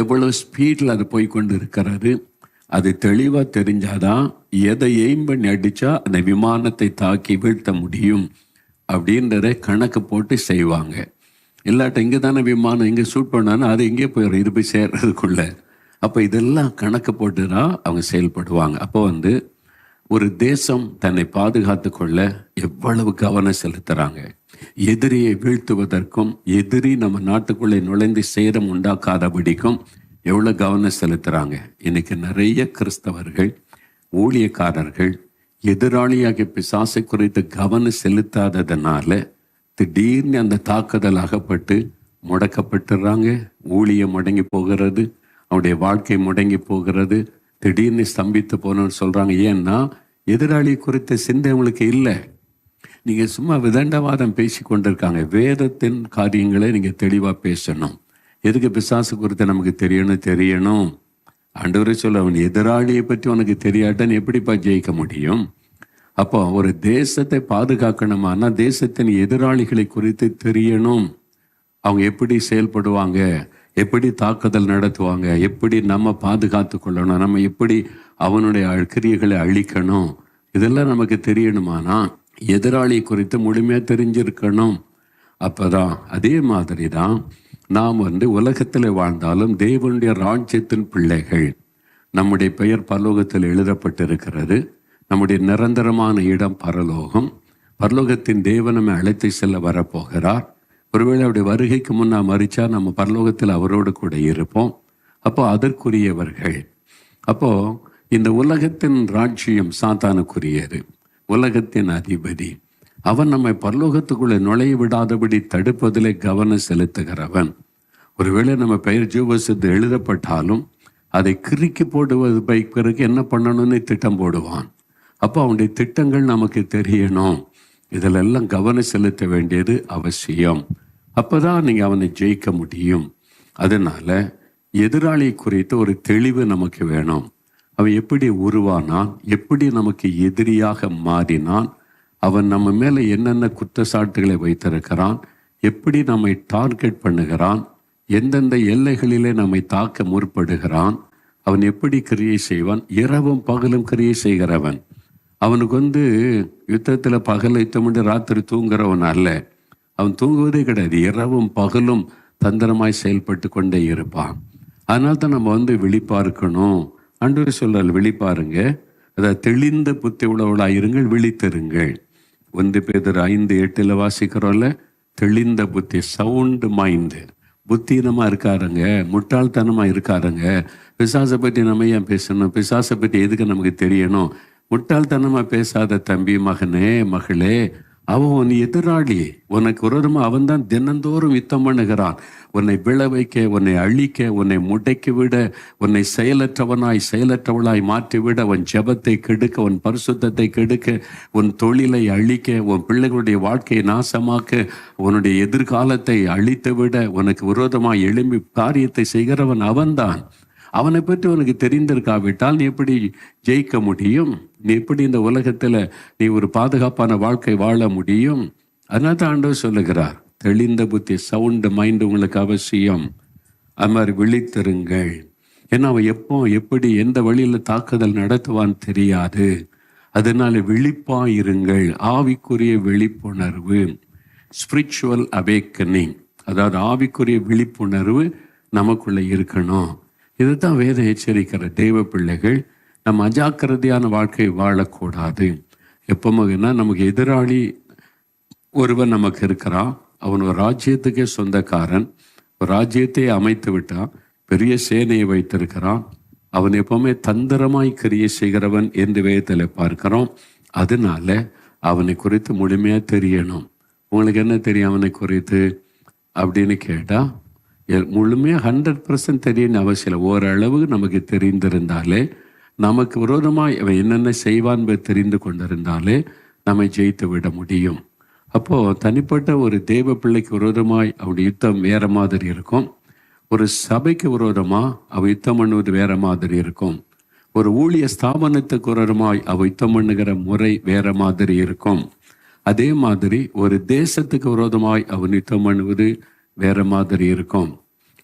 எவ்வளோ ஸ்பீடில் அது போய்கொண்டு இருக்கிறது, அது தெளிவாக தெரிஞ்சாதான் எதை எய்ம் பண்ணி அடித்தா அந்த விமானத்தை தாக்கி வீழ்த்த முடியும் அப்படின்றத கணக்கு போட்டு செய்வாங்க. இல்லாட்ட இங்கே தானே விமானம் இங்கே ஷூட் பண்ணானோ அது எங்கே போயிடும், இது போய் சேர்றதுக்குள்ள. அப்போ இதெல்லாம் கணக்கு போட்டு தான் அவங்க செயல்படுவாங்க. அப்போ ஒரு தேசம் தன்னை பாதுகாத்து கொள்ள எவ்வளவு கவனம் செலுத்துகிறாங்க. எதிரியை வீழ்த்துவதற்கும் எதிரி நம்ம நாட்டுக்குள்ளே நுழைந்து சேரம் உண்டாக்காதபடிக்கும் எவ்வளோ கவனம் செலுத்துகிறாங்க. இன்னைக்கு நிறைய கிறிஸ்தவர்கள், ஊழியக்காரர்கள் எதிராளியாகிய பிசாசை குறித்து கவனம் செலுத்தாததுனால திடீர்னு அந்த தாக்குதல் அகப்பட்டு முடக்கப்பட்டுறாங்க. ஊழியம் முடங்கி போகிறது, அவனுடைய வாழ்க்கை முடங்கி போகிறது, திடீர்னு ஸ்தம்பித்து போனோன்னு சொல்கிறாங்க. ஏன்னா எதிராளி குறித்த சிந்தை அவங்களுக்கு இல்லை. நீங்கள் சும்மா விதண்டவாதம் பேசி கொண்டிருக்காங்க. வேதத்தின் காரியங்களை நீங்கள் தெளிவாக பேசணும். எதுக்கு பிசாசு குறித்து நமக்கு தெரியணும். ஆண்டவரே சொல்ல, அவன் எதிராளியை பற்றி உனக்கு தெரியாட்டன்னு எப்படிப்பா ஜெயிக்க முடியும்? அப்போ ஒரு தேசத்தை பாதுகாக்கணுமானா தேசத்தின் எதிராளிகளை குறித்து தெரியணும். அவங்க எப்படி செயல்படுவாங்க, எப்படி தாக்குதல் நடத்துவாங்க, எப்படி நம்ம பாதுகாத்து கொள்ளணும், நம்ம எப்படி அவனுடைய கிரியைகளை அழிக்கணும், இதெல்லாம் நமக்கு தெரியணுமானா எதிராளி குறித்து முழுமையாக தெரிஞ்சிருக்கணும். அப்போதான் அதே மாதிரி தான் நாம் உலகத்தில் வாழ்ந்தாலும் தேவனுடைய ராஜ்யத்தின் பிள்ளைகள். நம்முடைய பெயர் பரலோகத்தில் எழுதப்பட்டிருக்கிறது. நம்முடைய நிரந்தரமான இடம் பரலோகம். பரலோகத்தின் தேவன் நம்மை அழைத்து செல்ல வரப்போகிறார். ஒருவேளை அவருடைய வருகைக்கு முன்னா மறிச்சா நம்ம பரலோகத்தில் அவரோடு கூட இருப்போம். அப்போ அதற்குரியவர்கள். அப்போ இந்த உலகத்தின் ராஜ்யம் சாத்தானுக்குரியது. உலகத்தின் அதிபதி அவன் நம்மை பரலோகத்துக்குள்ளே நுழைய விடாதபடி தடுப்பதிலே கவனம் செலுத்துகிறவன். ஒருவேளை நம்ம பெயர் ஜீவசத்து எழுதப்பட்டாலும் அதை கிறுக்கி போடுவது பிறகு என்ன பண்ணணும்னு திட்டம் போடுவான். அப்போ அவனுடைய திட்டங்கள் நமக்கு தெரியணும். இதிலெல்லாம் கவனம் செலுத்த வேண்டியது அவசியம். அப்போதான் நீங்கள் அவனை ஜெயிக்க முடியும். அதனால எதிராளி குறித்த ஒரு தெளிவு நமக்கு வேணும். அவன் எப்படி உருவானான், எப்படி நமக்கு எதிரியாக மாறினான், அவன் நம்ம மேலே என்னென்ன குற்றச்சாட்டுகளை வைத்திருக்கிறான், எப்படி நம்மை டார்கெட் பண்ணுகிறான், எந்தெந்த எல்லைகளிலே நம்மை தாக்க முற்படுகிறான், அவன் எப்படி கிரியை செய்வான். இரவும் பகலும் கிரியை செய்கிறவன். அவனுக்கு யுத்தத்தில் பகல் யுத்தம் ராத்திரி தூங்குறவன் அல்ல. அவன் தூங்குவதே கிடையாது. இரவும் பகலும் தந்திரமாய் செயல்பட்டு கொண்டே இருப்பான். அதனால தான் நம்ம விழிப்பா இருக்கணும். ஆண்டவர் சொல்றார், விழிப்பாருங்க, அதாவது தெளிந்த புத்தி உள்ளவளாக இருங்கள், விழித்திருங்கள். 1 பேதுரு 5:8 வாசிக்கிறோம்ல, தெளிந்த புத்தி, சவுண்ட் மைண்டு. புத்தீனமாக இருக்காருங்க, முட்டாள்தனமாக இருக்காருங்க. பிசாசை பற்றி நம்ம ஏன் பேசணும்? பிசாசை பற்றி எதுக்கு நமக்கு தெரியணும்? முட்டாள்தனமாக பேசாத தம்பி, மகனே, மகளே, அவன் உன் எதிராளி. உனக்கு விரோதமாக அவன் தான் தினந்தோறும் யுத்தம் பண்ணுகிறான். உன்னை விழ வைக்க, உன்னை அழிக்க, உன்னை முடைக்கி விட, உன்னை செயலற்றவளாய் மாற்றிவிட, உன் ஜெபத்தை கெடுக்க, உன் பரிசுத்தத்தை கெடுக்க, உன் தொழிலை அழிக்க, உன் பிள்ளைகளுடைய வாழ்க்கையை நாசமாக்க, உன்னுடைய எதிர்காலத்தை அழித்து விட, உனக்கு விரோதமாக எழும்பி காரியத்தை செய்கிறவன் அவன்தான். அவனை பற்றி உனக்கு தெரிந்திருக்காவிட்டால் நீ எப்படி ஜெயிக்க முடியும்? நீ எப்படி இந்த உலகத்தில் நீ ஒரு பாதுகாப்பான வாழ்க்கை வாழ முடியும்? அதனால தான் ஆண்டவர் சொல்லுகிறார், தெளிந்த புத்தி, சவுண்ட் மைண்ட் உங்களுக்கு அவசியம். அது மாதிரி விழித்திருங்கள். ஏன்னா அவன் எப்போ எப்படி எந்த வழியில் தாக்குதல் நடத்துவான்னு தெரியாது. அதனால விழிப்பாயிருங்கள். ஆவிக்குரிய விழிப்புணர்வு, ஸ்பிரிச்சுவல் அவேக்கனிங், அதாவது ஆவிக்குரிய விழிப்புணர்வு நமக்குள்ள இருக்கணும். இதுதான் வேதம் எச்சரிக்கிற தெய்வ பிள்ளைகள். நம்ம அஜாக்கிரதையான வாழ்க்கை வாழக்கூடாது. எப்போனா நமக்கு எதிராளி ஒருவன் நமக்கு இருக்கிறான். அவன் ஒரு ராஜ்யத்துக்கே சொந்தக்காரன். ஒரு ராஜ்யத்தை அமைத்து விட்டான். பெரிய சேனையை வைத்திருக்கிறான். அவன் எப்பவுமே தந்திரமாய் கிரியை செய்கிறவன் என்று வேதத்தில் பார்க்கிறோம். அதனால அவனை குறித்து முழுமையாக தெரியணும். உங்களுக்கு என்ன தெரியும் அவனை குறித்து அப்படின்னு கேட்டால், முழுமையாக 100% தெரியணும் அவசியம் இல்லை. ஓரளவு நமக்கு தெரிந்திருந்தாலே, நமக்கு விரோதமாய் அவன் என்னென்ன செய்வான் தெரிந்து கொண்டிருந்தாலே நம்மை ஜெயித்து விட முடியும். அப்போது தனிப்பட்ட ஒரு தேவ பிள்ளைக்கு விரோதமாய் அவனுடைய யுத்தம் வேற மாதிரி இருக்கும். ஒரு சபைக்கு விரோதமாக அவள் யுத்தம் பண்ணுவது வேற மாதிரி இருக்கும். ஒரு ஊழிய ஸ்தாபனத்துக்கு விரோதமாய் அவள் யுத்தம் பண்ணுகிற முறை வேற மாதிரி இருக்கும். அதே மாதிரி ஒரு தேசத்துக்கு விரோதமாய் அவன் யுத்தம் பண்ணுவது வேற மாதிரி இருக்கும்.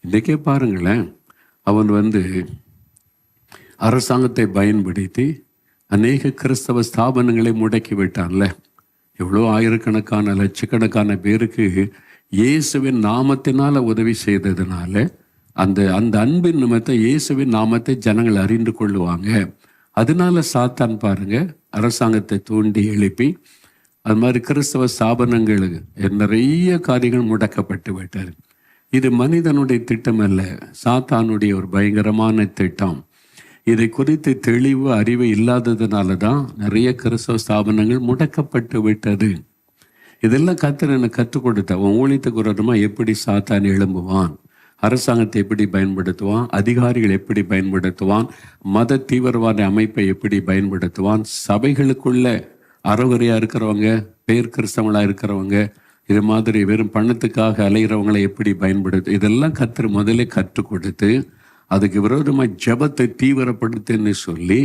இன்றைக்கே பாருங்களேன், அவன் அரசாங்கத்தை பயன்படுத்தி அநேக கிறிஸ்தவ ஸ்தாபனங்களை முடக்கி விட்டான்ல. எவ்வளோ ஆயிரக்கணக்கான லட்சக்கணக்கான பேருக்கு இயேசுவின் நாமத்தினால உதவி செய்ததுனால அந்த அன்பின் நிமித்தம் இயேசுவின் நாமத்தை ஜனங்கள் அறிந்து கொள்ளுவாங்க. அதனால சாத்தான் பாருங்க அரசாங்கத்தை தூண்டி எழுப்பி அது மாதிரி கிறிஸ்தவ ஸ்தாபனங்களுக்கு நிறைய காரியங்கள் முடக்கப்பட்டு விட்டார். இது மனிதனுடைய திட்டம் அல்ல, சாத்தானுடைய ஒரு பயங்கரமான திட்டம். இதை குறித்து தெளிவு அறிவு இல்லாததுனால தான் நிறைய கிறிஸ்தவ ஸ்தாபனங்கள் முடக்கப்பட்டு விட்டது. இதெல்லாம் கர்த்தர் எனக்கு கற்றுக் கொடுத்த உன் ஊழியத்துக்கு விரோதமாக எப்படி சாத்தான் எழும்புவான், அரசாங்கத்தை எப்படி பயன்படுத்துவான், அதிகாரிகள் எப்படி பயன்படுத்துவான், மத தீவிரவாத அமைப்பை எப்படி பயன்படுத்துவான், சபைகளுக்குள்ள அறகுறையாக இருக்கிறவங்க, பேர் கிறிஸ்தவங்களாக இருக்கிறவங்க, இது மாதிரி வெறும் பணத்துக்காக அலைகிறவங்களை எப்படி பயன்படுத்து, இதெல்லாம் கர்த்தர் முதலே கற்றுக் கொடுத்து அதுக்கு விரோதமாக ஜெபத்தை தீவிரப்படுத்துன்னு சொல்லி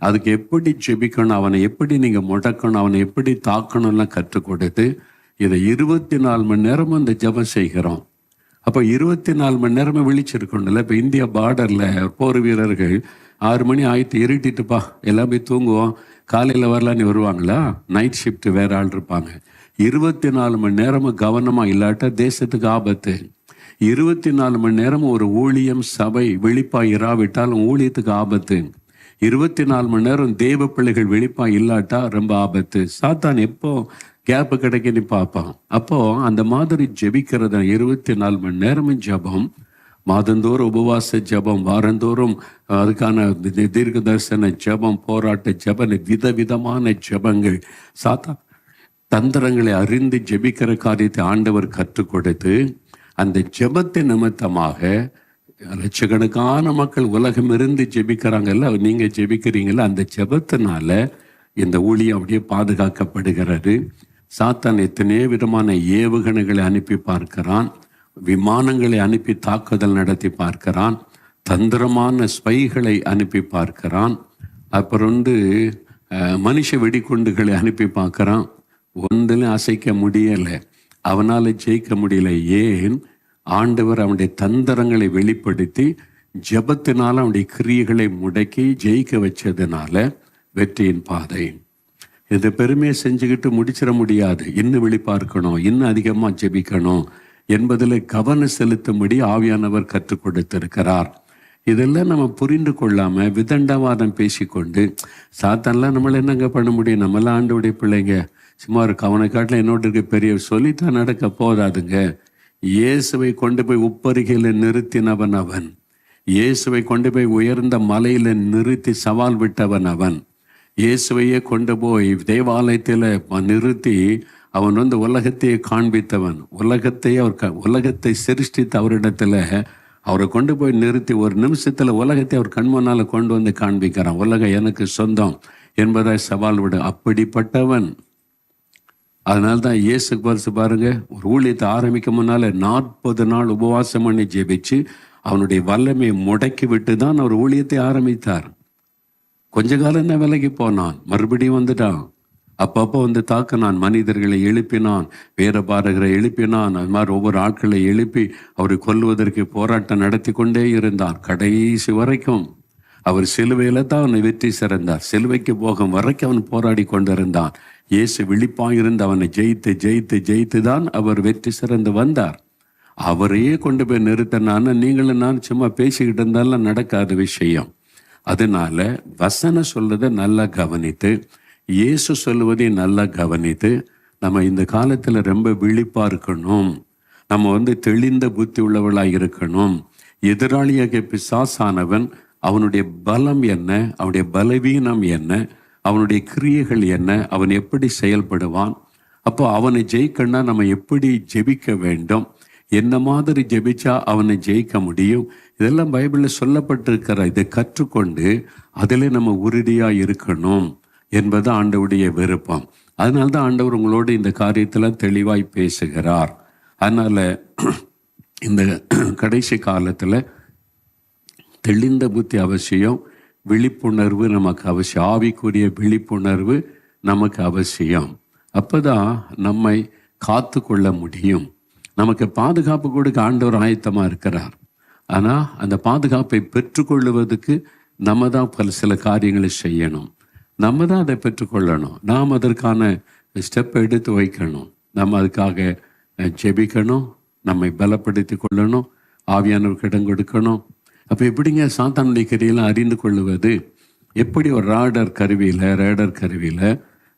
அதுக்கு எப்படி ஜெபிக்கணும், அவனை எப்படி நீங்கள் முடக்கணும், அவனை எப்படி தாக்கணும்லாம் கற்றுக் கொடுத்து இதை 24 மணி நேரமும் அந்த ஜெபம் செய்கிறோம். அப்போ 24 மணி நேரமும் விழிச்சிருக்கணும்ல. இப்போ இந்தியா பார்டரில் போர் வீரர்கள் 6 மணி ஆயிரத்து இருட்டிட்டுப்பா எல்லாம் போய் தூங்குவோம், காலையில் வரலான்னு வருவாங்களா? நைட் ஷிஃப்ட் வேற ஆள் இருப்பாங்க. 24 மணி நேரமும் கவனமாக இல்லாட்டா தேசத்துக்கு ஆபத்து. 24 மணி நேரமும் ஒரு ஊழியம் சபை விழிப்பாக இராவிட்டாலும் ஊழியத்துக்கு ஆபத்து. 24 மணி நேரம் தேவ பிள்ளைகள் விழிப்பாக இல்லாட்டா ரொம்ப ஆபத்து. சாத்தான் எப்போ கேப்பு கிடைக்குன்னு பார்ப்பான். அப்போ அந்த மாதிரி ஜெபிக்கிறத 24 மணி நேரமும் ஜபம், மாதந்தோறும் உபவாச ஜபம், வாரந்தோறும் அதுக்கான தீர்க்க தரிசன ஜபம், போராட்ட ஜபம், விதவிதமான ஜபங்கள், சாத்தான் தந்திரங்களை அறிந்து ஜெபிக்கிற காரியத்தை ஆண்டவர் கற்றுக் கொடுத்து அந்த ஜெபத்தின் நிமித்தமாக லட்சக்கணக்கான மக்கள் உலகம் இருந்து ஜெபிக்கிறாங்கல்ல, நீங்கள் ஜெபிக்கிறீங்கல்ல, அந்த ஜெபத்தினால இந்த ஊழியம் அப்படியே பாதுகாக்கப்படுகிறது. சாத்தான் எத்தனையோ விதமான ஏவுகணைகளை அனுப்பி பார்க்கிறான், விமானங்களை அனுப்பி தாக்குதல் நடத்தி பார்க்கிறான், தந்திரமான ஸ்பைகளை அனுப்பி பார்க்கிறான், அப்புறம் மனுஷ வெடிகுண்டுகளை அனுப்பி பார்க்குறான். ஒன்றிலும் அசைக்க முடியலை, அவனால் ஜெயிக்க முடியல. ஏன்? ஆண்டவர் அவனுடைய தந்திரங்களை வெளிப்படுத்தி ஜெபத்தினால அவனுடைய கிரியைகளை முடக்கி ஜெயிக்க வச்சதுனால வெற்றியின் பாதை. இதை பெருமையை செஞ்சுக்கிட்டு முடிச்சிட முடியாது. இன்னும் வெளிப்பார்க்கணும், இன்னும் அதிகமாக ஜெபிக்கணும் என்பதில் கவனம் செலுத்தும்படி ஆவியானவர் கற்றுக் கொடுத்திருக்கிறார். இதெல்லாம் நம்ம புரிந்து கொள்ளாமல் விதண்டாவாதம் பேசிக்கொண்டு சாத்தான்லாம் நம்மளை என்னங்க பண்ண முடியும், நம்மளாம் ஆண்டவருடைய பிள்ளைங்க, சும்மா ஒரு கவனக்காட்டில் என்னோட இருக்க பெரிய சொல்லித்தான் நடக்க போதாதுங்க. இயேசுவை கொண்டு போய் உப்பருகையில் நிறுத்தினவன் அவன். இயேசுவை கொண்டு போய் உயர்ந்த மலையில் நிறுத்தி சவால் விட்டவன் அவன். இயேசுவையே கொண்டு போய் தேவாலயத்தில் நிறுத்தி அவன் உலகத்தையே காண்பித்தவன். உலகத்தை சிருஷ்டித்த அவரிடத்துல அவரை கொண்டு போய் நிறுத்தி ஒரு நிமிஷத்தில் உலகத்தை அவர் கண்முன்னால் கொண்டு வந்து காண்பிக்கிறான். உலகம் எனக்கு சொந்தம் என்பதை சவால் விட அப்படிப்பட்டவன். அதனால்தான் இயேசுக்கு பரிசு பாருங்க, ஒரு ஊழியத்தை ஆரம்பிக்க முன்னால 40 நாள் உபவாசம் பண்ணி ஜெபிச்சு அவனுடைய வல்லமையை முடக்கி விட்டு தான் அவர் ஊழியத்தை ஆரம்பித்தார். கொஞ்ச காலம் என்ன விலகி போனான், மறுபடியும் வந்துட்டான். அப்பப்போ வந்து தாக்கினான், மனிதர்களை எழுப்பினான், வேதபாரகரை எழுப்பினான், அது மாதிரி ஒவ்வொரு ஆட்களை எழுப்பி அவரை கொல்லுவதற்கு போராட்டம் நடத்தி கொண்டே இருந்தான். கடைசி வரைக்கும் அவர் சிலுவையில தான் அவனை வெற்றி சிறந்தார். சிலுவைக்கு போகும் வரைக்கும் அவன் போராடி கொண்டிருந்தான். இயேசு விழிப்பாயிருந்து அவனை ஜெயித்து ஜெயித்து ஜெயித்து தான் அவர் வெற்றி சிறந்து வந்தார். அவரையே கொண்டு போய் நிறுத்தினான்னு நீங்களும் நான் சும்மா பேசிக்கிட்டு இருந்தாலும் நடக்காத விஷயம். அதனால வசனம் சொல்றதை நல்லா கவனித்து, இயேசு சொல்லுவதை நல்லா கவனித்து, நம்ம இந்த காலத்துல ரொம்ப விழிப்பா இருக்கணும். நம்ம வந்து தெளிந்த புத்தி உள்ளவர்களாக இருக்கணும். எதிராளியாக பிசாசானவன் அவனுடைய பலம் என்ன, அவனுடைய பலவீனம் என்ன, அவனுடைய கிரியைகள் என்ன, அவன் எப்படி செயல்படுவான், அப்போ அவனை ஜெயிக்கணும்னா நம்ம எப்படி ஜெபிக்க வேண்டும், என்ன மாதிரி ஜெபிச்சா அவனை ஜெயிக்க முடியும், இதெல்லாம் பைபிளில் சொல்லப்பட்டிருக்கிற இதை கற்றுக்கொண்டு அதில் நம்ம உறுதியாக இருக்கணும் என்பது ஆண்டவருடைய விருப்பம். அதனால்தான் ஆண்டவர் உங்களோடு இந்த காரியத்தில் தெளிவாய் பேசுகிறார். அதனால இந்த கடைசி காலத்தில் தெளிந்த புத்தி அவசியம், விழிப்புணர்வு நமக்கு அவசியம், ஆவிக்குரிய விழிப்புணர்வு நமக்கு அவசியம். அப்போதான் நம்மை காத்து கொள்ள முடியும். நமக்கு பாதுகாப்பு கொடுக்க ஆண்டவர் ஆயத்தமாக இருக்கிறார். ஆனால் அந்த பாதுகாப்பை பெற்றுக்கொள்ளுவதற்கு நம்ம தான் சில காரியங்களை செய்யணும். நம்ம தான் அதை பெற்றுக்கொள்ளணும். நாம் அதற்கான ஸ்டெப்பை எடுத்து வைக்கணும். நம்ம அதுக்காக ஜெபிக்கணும், நம்மை பலப்படுத்தி கொள்ளணும், ஆவியானவருக்கு இடம் கொடுக்கணும். அப்போ எப்படிங்க சாத்தானுடைய கிரியெல்லாம் அறிந்து கொள்ளுவது? எப்படி ஒரு ரேடர் கருவியில்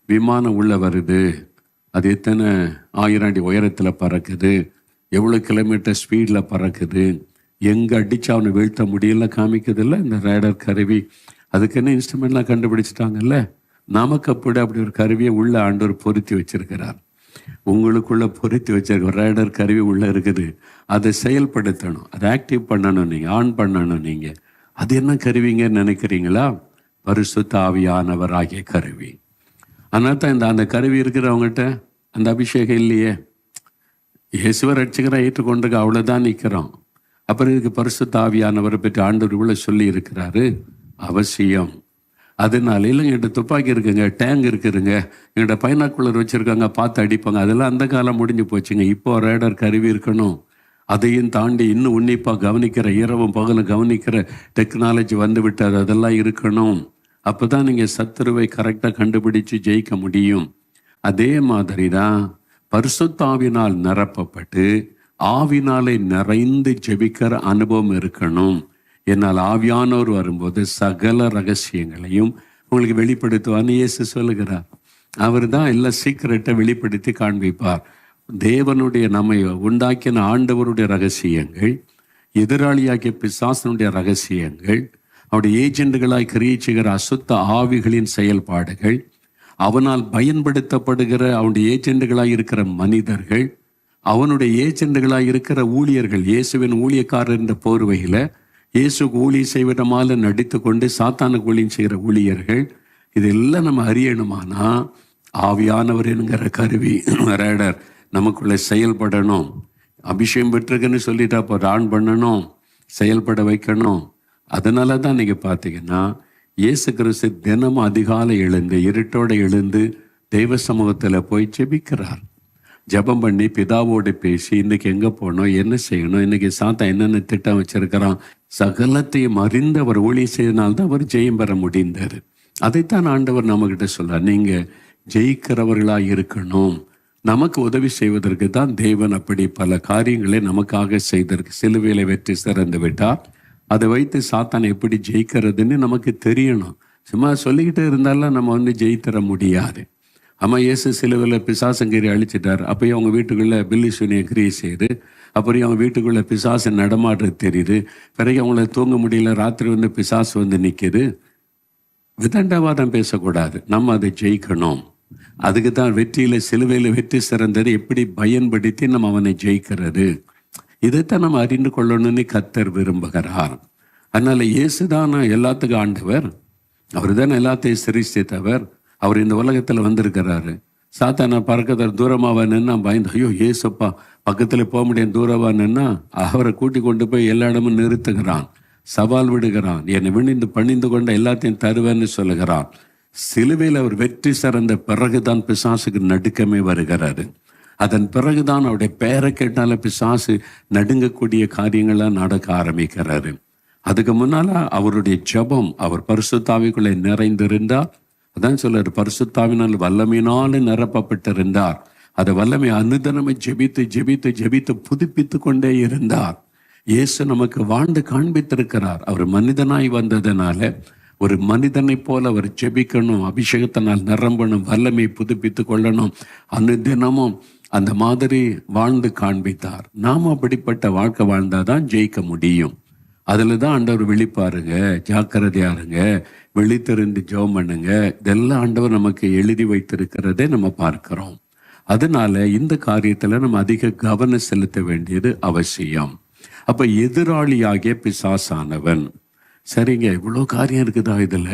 விமானம் உள்ளே வருது, அது எத்தனை 1000 அடி உயரத்தில் பறக்குது, எவ்வளோ கிலோமீட்டர் ஸ்பீடில் பறக்குது, எங்கே அடித்து அவனை வீழ்த்த முடியல காமிக்குதில்ல இந்த ரேடர் கருவி. அதுக்குன்னு இன்ஸ்ட்ருமெண்ட்லாம் கண்டுபிடிச்சிட்டாங்கல்ல. நமக்கு அப்படி ஒரு கருவியை உள்ள ஆண்டவர் பொருத்தி வச்சிருக்கிறார். உங்களுக்குள்ள பொருத்தி வச்சிருக்க ரேடர் கருவி உள்ள இருக்குது. அதை செயல்படுத்தணும், அதை ஆக்டிவ் பண்ணணும், நீங்கள் ஆன் பண்ணணும். நீங்கள் அது என்ன கருவிங்கன்னு நினைக்கிறீங்களா? பரிசுத்த ஆவியானவர் ஆகிய கருவி. அதனால தான் அந்த கருவி இருக்கிறவங்ககிட்ட அந்த அபிஷேகம் இல்லையே. இயேசுவை ரட்சகரை ஏற்றுக்கொண்டிருக்க அவ்வளோதான் நிற்கிறோம். அப்புறம் இதுக்கு பரிசுத்த ஆவியானவரை பற்றி ஆண்டவர் இவ்வளோ சொல்லி இருக்கிறாரு. அவசியம். அதனால இல்லைங்க, என்கிட்ட துப்பாக்கி இருக்குங்க, டேங்க் இருக்குதுங்க, என்கிட்ட பைனாக்குலர் வச்சுருக்காங்க, பார்த்து அடிப்பாங்க, அதெல்லாம் அந்த காலம் முடிஞ்சு போச்சுங்க. இப்போ ரேடர் கருவி இருக்கணும். அதையும் தாண்டி இன்னும் உன்னிப்பாக கவனிக்கிற, இரவும் பகலும் கவனிக்கிற டெக்னாலஜி வந்து விட்டார், அதெல்லாம் இருக்கணும். அப்போ தான் நீங்கள் சத்துருவை கரெக்டாக கண்டுபிடிச்சு ஜெயிக்க முடியும். அதே மாதிரி தான் பரிசுத்த ஆவியினால் நிரப்பப்பட்டு ஆவினாலே நிறைந்து ஜெபிக்கிற அனுபவம் இருக்கணும். என்னால் ஆவியானவர் வரும்போது சகல ரகசியங்களையும் உங்களுக்கு வெளிப்படுத்துவார்னு இயேசு சொல்லுகிறார். அவர் தான் எல்லா சீக்கிரட்டை வெளிப்படுத்தி காண்பிப்பார். தேவனுடைய நம்மை உண்டாக்கின ஆண்டவருடைய ரகசியங்கள், எதிராளியாகிய பிசாசனுடைய ரகசியங்கள், அவருடைய ஏஜெண்டுகளாய் கிரியைச்சுகிற அசுத்த ஆவிகளின் செயல்பாடுகள், அவனால் பயன்படுத்தப்படுகிற அவனுடைய ஏஜெண்டுகளாய் இருக்கிற மனிதர்கள், அவனுடைய ஏஜெண்டுகளாய் இருக்கிற ஊழியர்கள், இயேசுவின் ஊழியக்காரர் என்ற போர்வையில் இயேசுக்கு ஊழியம் செய்வதமால நடித்து கொண்டு சாத்தானுக்கு ஊழியம் செய்கிற ஊழியர்கள், இதெல்லாம் நம்ம அறியணுமானா ஆவியானவர் என்கிற கருவி ரேடர் நமக்குள்ளே செயல்படணும். அபிஷேகம் பெற்றிருக்குன்னு சொல்லிட்டு அப்போ ஆன் பண்ணணும், செயல்பட வைக்கணும். அதனால தான் நீங்கள் பார்த்தீங்கன்னா இயேசு கிறிஸ்து தினமும் அதிகாலை எழுந்து இருட்டோடு எழுந்து தெய்வ சமூகத்தில் போய் ஜெபிக்கிறார். ஜெபம் பண்ணி பிதாவோடு பேசி இன்னைக்கு எங்கே போகணும், என்ன செய்யணும், இன்னைக்கு சாத்தான் என்னென்ன திட்டம் வச்சிருக்கிறான், சகலத்தையும் அறிந்து அவர் ஊழியம் செய்தனால்தான் அவர் ஜெயம் பெற முடிந்தார். அதைத்தான் ஆண்டவர் நம்மகிட்ட சொல்றார். நீங்கள் ஜெயிக்கிறவர்களாக இருக்கணும். நமக்கு உதவி செய்வதற்கு தான் தேவன் அப்படி பல காரியங்களை நமக்காக செய்ததற்கு சிலுவையில வெற்றி சிறந்து விட்டார். அதை வைத்து சாத்தான் எப்படி ஜெயிக்கிறதுன்னு நமக்கு தெரியணும். சும்மா சொல்லிக்கிட்டே இருந்தாலும் நம்ம ஜெயித்தர முடியாது. அம்மா இயேசு சிலுவையில் பிசாசங்கிரி அழிச்சிட்டார். அப்போயும் அவங்க வீட்டுக்குள்ளே பில்லி சூனிய கிரியை செய்யுது. அப்புறம் அவங்க வீட்டுக்குள்ளே பிசாசு நடமாடுறது தெரியுது. பிறகு அவங்கள தூங்க முடியல, ராத்திரி பிசாசு நிற்கிது. விதண்டவாதம் பேசக்கூடாது, நம்ம அதை ஜெயிக்கணும். அதுக்கு தான் வெற்றியில் சிலுவையில் வெற்றி சிறந்தது எப்படி பயன்படுத்தி நம்ம அவனை ஜெயிக்கிறது, இதைத்தான் நம்ம அறிந்து கொள்ளணும்னு கர்த்தர் விரும்புகிறார். அதனால இயேசுதான் எல்லாத்துக்கும் ஆண்டவர், அவர் தான் எல்லாத்தையும் சிருஷ்டித்தவர். அவர் இந்த உலகத்தில் வந்திருக்கிறாரு. சாத்தான பறக்கத்தர் தூரமாக நின்னா பயந்து, ஐயோ ஏசப்பா பக்கத்தில் போக முடியாது, தூரமாக நின்னா அவரை கூட்டி கொண்டு போய் எல்லா இடமும் நிறுத்துகிறான், சவால் விடுகிறான், என்னை விணிந்து பணிந்து கொண்ட எல்லாத்தையும் தருவேன்னு சொல்லுகிறான். சிலுவையில் அவர் வெற்றி சிறந்த பிறகுதான் பிசாசுக்கு நடுக்கமே வருகிறாரு. அதன் பிறகுதான் அவருடைய பெயரை கேட்டால பிசாசு நடுங்கக்கூடிய காரியங்கள்லாம் நடக்க ஆரம்பிக்கிறாரு. அதுக்கு முன்னால அவருடைய ஜெபம், அவர் பரிசுத்தாவிக்குள்ளே நிறைந்திருந்தார். அதான் சொல்றாரு, பரிசுத்தாவினால் வல்லமையினாலும் நிரப்பப்பட்டிருந்தார். அதை வல்லமை அனுதினமே ஜெபித்து ஜெபித்து ஜெபித்து புதுப்பித்து கொண்டே இருந்தார். இயேசு நமக்கு வாழ்ந்து காண்பித்திருக்கிறார். அவர் மனிதனாய் வந்ததுனால ஒரு மனிதனை போல அவர் ஜெபிக்கணும், அபிஷேகத்தினால் நிரம்பணும், வல்லமை புதுப்பித்து கொள்ளணும். அனுதினமும் அந்த மாதிரி வாழ்ந்து காண்பித்தார். நாம் அப்படிப்பட்ட வாழ்க்கை வாழ்ந்தாதான் ஜெயிக்க முடியும். அதில் தான் ஆண்டவர் விழிப்பாருங்க, ஜாக்கிரதையாருங்க, விழித்திருந்து ஜெபம் பண்ணுங்க. இதெல்லாம் ஆண்டவர் நமக்கு எழுதி வைத்திருக்கிறதே நம்ம பார்க்கிறோம். அதனால இந்த காரியத்தில் நம்ம அதிக கவனம் செலுத்த வேண்டியது அவசியம். அப்ப எதிராளியாகிய பிசாசானவன், சரிங்க இவ்வளோ காரியம் இருக்குதா இதில்?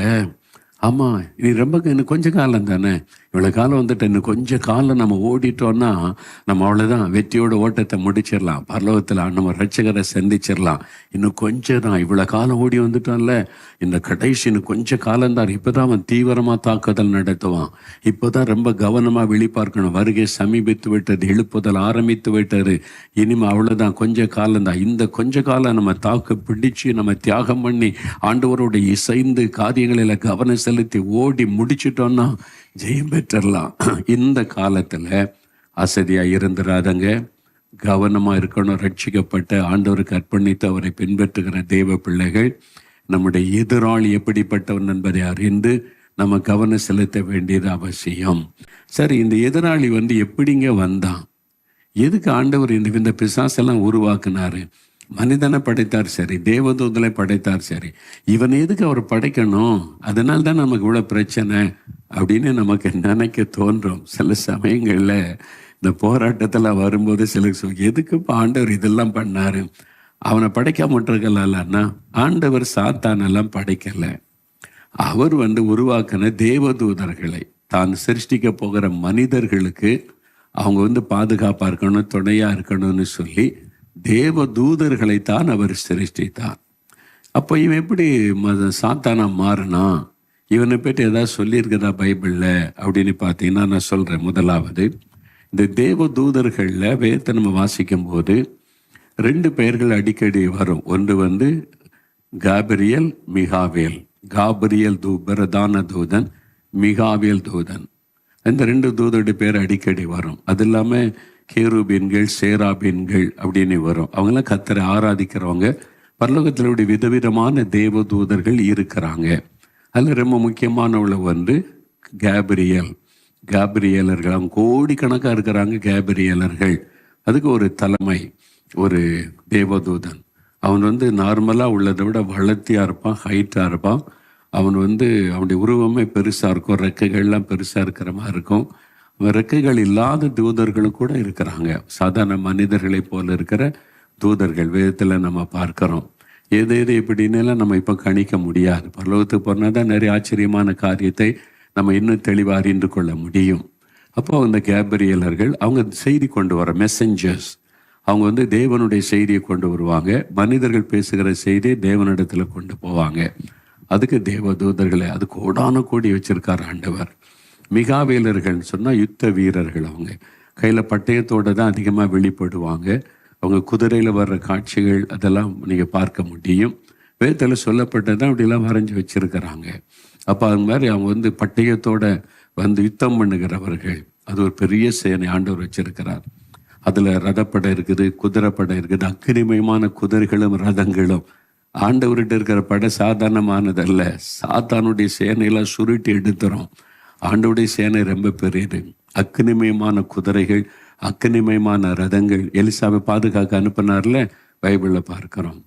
ஆமாம், நீ ரொம்ப இன்னும் கொஞ்ச காலம் தானே, இவ்வளோ காலம் வந்துட்டு இன்னும் கொஞ்ச காலம் நம்ம ஓடிட்டோம்னா நம்ம அவ்வளோதான், வெற்றியோட ஓட்டத்தை முடிச்சிடலாம், பரலோகத்தில் நம்ம ரட்சகரை சந்திச்சிடலாம். இன்னும் கொஞ்சம் தான், இவ்வளோ காலம் ஓடி வந்துட்டோம்ல, இந்த கடைசி இன்னும் கொஞ்சம் காலம்தான். இப்போ தான் அவன் தீவிரமாக தாக்குதல் நடத்துவான். இப்போ தான் ரொம்ப கவனமாக விழிப்பார்க்கணும். வருகை சமீபித்து விட்டது, எழுப்புதல் ஆரம்பித்து விட்டது. இனிமே அவ்வளோதான், கொஞ்ச காலம்தான். இந்த கொஞ்ச காலம் நம்ம தாக்கு பிடிச்சு நம்ம தியாகம் பண்ணி ஆண்டவரோட இசைந்து காரியங்களில் கவனம் செலுத்தி ஓடி முடிச்சிட்டோம்னா ஜெயம் பெற்றலாம். இந்த காலத்தில் அசதியாக இருந்துடாதங்க, கவனமாக இருக்கணும். ரட்சிக்கப்பட்ட ஆண்டவருக்கு அர்ப்பணித்து அவரை பின்பற்றுகிற தேவ பிள்ளைகள், நம்முடைய எதிராளி எப்படிப்பட்டவன் என்பதை அறிந்து நம்ம கவனம் செலுத்த வேண்டியது அவசியம். சரி, இந்த எதிராளி எப்படிங்க வந்தான்? எதுக்கு ஆண்டவர் இந்த பிசாசெல்லாம் உருவாக்குனாரு? மனிதனை படைத்தார் சரி, தேவதூதலை படைத்தார் சரி, இவன் எதுக்கு அவர் படைக்கணும்? அதனால தான் நமக்கு இவ்வளோ பிரச்சனை அப்படின்னு நமக்கு நினைக்க தோன்றும். சில சமயங்களில் இந்த போராட்டத்தில் வரும்போது சிலர் எதுக்கு ஆண்டவர் இதெல்லாம் பண்ணாரு? அவனை படைக்காம இருக்கலாம்னா, ஆண்டவர் சாத்தானெல்லாம் படைக்கலை. அவர் உருவாக்கின தேவதூதர்களை, தான் சிருஷ்டிக்க போகிற மனிதர்களுக்கு அவங்க பாதுகாப்பாக இருக்கணும், துணையாக இருக்கணும்னு சொல்லி தேவ தூதர்களைத்தான் அவர் சிருஷ்டித்தார். அப்போ இவன் எப்படி சாத்தானா மாறினா? இவனை பற்றி ஏதாவது சொல்லியிருக்கிறதா பைபிளில் அப்படின்னு பார்த்தீங்கன்னா, நான் சொல்கிறேன். முதலாவது, இந்த தேவ தூதர்களில் வேதத்தை நம்ம வாசிக்கும் போது 2 பெயர்கள் அடிக்கடி வரும். ஒன்று காபிரியல், மிகாவேல். காபிரியல் பிரதான தூதன், மிகாவேல் தூதன். இந்த 2 தூதருடைய பேர் அடிக்கடி வரும். அது இல்லாமல் கேருபீன்கள், சேராபீன்கள் அப்படின்னு வரும். அவங்களாம் கர்த்தரை ஆராதிக்கிறவங்க. பரலோகத்தில் விதவிதமான தேவ தூதர்கள் இருக்கிறாங்க. அதில் ரொம்ப முக்கியமானவள கேப்ரியல், கேப்ரியலர்கள். அவங்க கோடிக்கணக்காக இருக்கிறாங்க கேப்ரியலர்கள். அதுக்கு ஒரு தலைமை, ஒரு தேவதூதன். அவன் நார்மலாக உள்ளதை விட வளர்த்தியாக இருப்பான், ஹைட்டாக இருப்பான். அவன் அவனுடைய உருவமே பெருசாக இருக்கும், ரெக்கைகள்லாம் பெருசாக இருக்கிற மாதிரி இருக்கும். ரெக்கைகள் இல்லாத தூதர்களும் கூட இருக்கிறாங்க. சாதாரண மனிதர்களை போல இருக்கிற தூதர்கள் வேதத்தில் நம்ம பார்க்கிறோம். எது எப்படின்னெல்லாம் நம்ம இப்போ கணிக்க முடியாது. பரலோகத்துக்கு போனால் தான் நிறைய ஆச்சரியமான காரியத்தை நம்ம இன்னும் தெளிவாக அறிந்து கொள்ள முடியும். அப்போ அந்த கேப்ரியலர்கள் அவங்க செய்தி கொண்டு வர மெசஞ்சர்ஸ். அவங்க தேவனுடைய செய்தியை கொண்டு வருவாங்க. மனிதர்கள் பேசுகிற செய்தியை தேவனிடத்தில் கொண்டு போவாங்க. அதுக்கு தேவ தூதர்களை அது கோடான கோடி வச்சிருக்கார் ஆண்டவர். மிகாவேலர்கள் சொன்னால் யுத்த வீரர்கள். அவங்க கையில் பட்டயத்தோடு தான் அதிகமாக வெளிப்படுவாங்க. அவங்க குதிரையில் வர்ற காட்சிகள் அதெல்லாம் நீங்கள் பார்க்க முடியும். வேதத்தில் சொல்லப்பட்டதான் அப்படிலாம் வரைஞ்சி வச்சிருக்கிறாங்க. அப்போ அது மாதிரி அவங்க பட்டயத்தோட யுத்தம் பண்ணுகிறவர்கள். அது ஒரு பெரிய சேனை ஆண்டவர் வச்சிருக்கிறார். அதில் ரதப்படை இருக்குது, குதிரைப்படை இருக்குது, அக்கினிமயமான குதிரைகளும் ரதங்களும். ஆண்டவர்கிட்ட இருக்கிற படை சாதாரணமானதல்ல. சாத்தானுடைய சேனையெல்லாம் சுருட்டி எடுத்துரும். ஆண்டவருடைய சேனை ரொம்ப பெரியது. அக்கினிமயமான குதிரைகள், அக்கினிமயமான ரதங்கள். எலிசாவை பாதுகாக்க அனுப்பினார்ல, பைபிளில் பார்க்கிறோம்.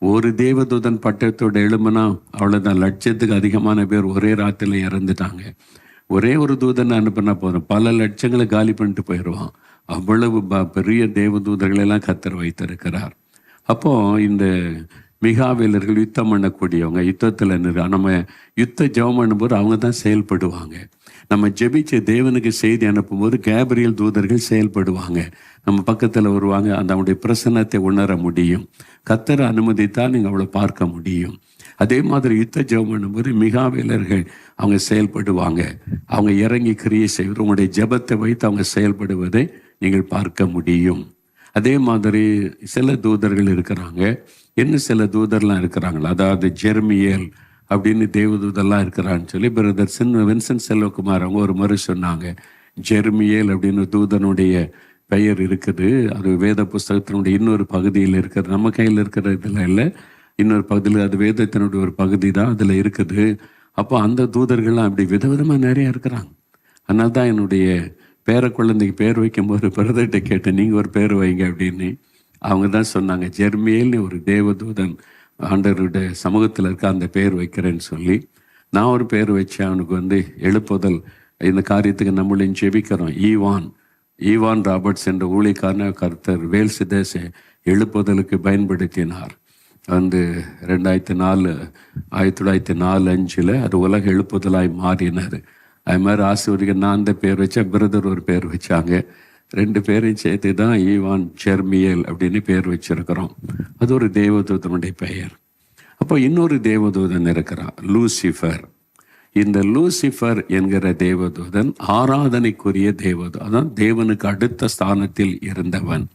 ஒரு தேவதூதன் பட்டயத்தோட எழும்புனா அவ்வளோதான், லட்சத்துக்கு அதிகமான பேர் ஒரே ராத்திரில இறந்துட்டாங்க. ஒரே ஒரு தூதனை அனுப்பினா போதும், பல லட்சங்களை காலி பண்ணிட்டு போயிடுவான். அவ்வளவு பெரிய தேவதூதர்களெல்லாம் கர்த்தர் வைத்திருக்கிறார். அப்போ இந்த மிகாவேலர்கள் யுத்தம் பண்ணக்கூடியவங்க, யுத்தத்தில் நம்ம ஜெபம் பண்ணும்போது அவங்க தான் செயல்படுவாங்க. நம்ம ஜெபிச்ச தேவனுக்கு செய்தி அனுப்பும்போது கேப்ரியல் தூதர்கள் செயல்படுவாங்க, நம்ம பக்கத்தில் வருவாங்க. அந்த அவனுடைய பிரசன்னத்தை உணர முடியும். கர்த்தர் அனுமதித்தால் நீங்கள் அவளை பார்க்க முடியும். அதே மாதிரி ஜெபம் பண்ணும்போது மிகாவேலர்கள் அவங்க செயல்படுவாங்க. அவங்க இறங்கி கிரியை செய்வது, உங்களுடைய ஜெபத்தை வைத்து அவங்க செயல்படுவதை நீங்கள் பார்க்க முடியும். அதே மாதிரி சில தூதர்கள் இருக்கிறாங்க. இன்னும் சில தூதர்லாம் இருக்கிறாங்களா, அதாவது ஜெர்மியேல் அப்படின்னு தேவதூதெல்லாம் இருக்கிறான்னு சொல்லி பிரதர் வின்சென்ட் செல்வகுமார் அவங்க ஒரு முறை சொன்னாங்க. ஜெர்மியேல் அப்படின்னு தூதனுடைய பெயர் இருக்குது. அது வேத புஸ்தகத்தினுடைய இன்னொரு பகுதியில் இருக்கிறது, நம்ம கையில் இருக்கிற இதில் இல்லை, இன்னொரு பகுதியில். அது வேதத்தினுடைய ஒரு பகுதி தான், அதில் இருக்குது. அப்போ அந்த தூதர்கள்லாம் அப்படி விதவிதமாக நிறைய இருக்கிறாங்க. அதனால தான் என்னுடைய பேர குழந்தைக்கு பேர் வைக்கும்போது பிரதர்கிட்ட கேட்டேன், நீங்கள் ஒரு பேர் வைங்க அப்படின்னு. அவங்க தான் சொன்னாங்க, ஜெர்மியேல்னு ஒரு தேவதூதன் ஆண்டவருடைய சமூகத்தில் இருக்க, அந்த பேர் வைக்கிறேன்னு சொல்லி. நான் ஒரு பேர் வச்சேன் அவனுக்கு எழுப்புதல். இந்த காரியத்துக்கு நம்மளையும் ஜெபிக்கிறோம். ஈவான் ராபர்ட்ஸ் என்ற ஊழியக்காரன கர்த்தர் வேல்ஸ் தேச எழுப்புதலுக்கு பயன்படுத்தினார். 1904-5 அது உலக எழுப்புதலாய் மாறினார். அது மாதிரி ஆசிரியருக்கு நான் அந்த பேர் வச்சேன், பிரதர் ஒரு பேர் வச்சாங்க. 2 பேரையும் சேர்த்து தான் ஈவான் ஜெர்மியேல் அப்படின்னு பேர் வச்சிருக்கிறோம். அது ஒரு தேவதூதனுடைய பெயர். அப்போ இன்னொரு தேவதூதன் இருக்கிறான், லூசிஃபர். இந்த லூசிஃபர் என்கிற தேவதூதன் ஆராதனைக்குரிய தேவதூதன். அதான் தேவனுக்கு அடுத்த ஸ்தானத்தில் இருந்தவன்.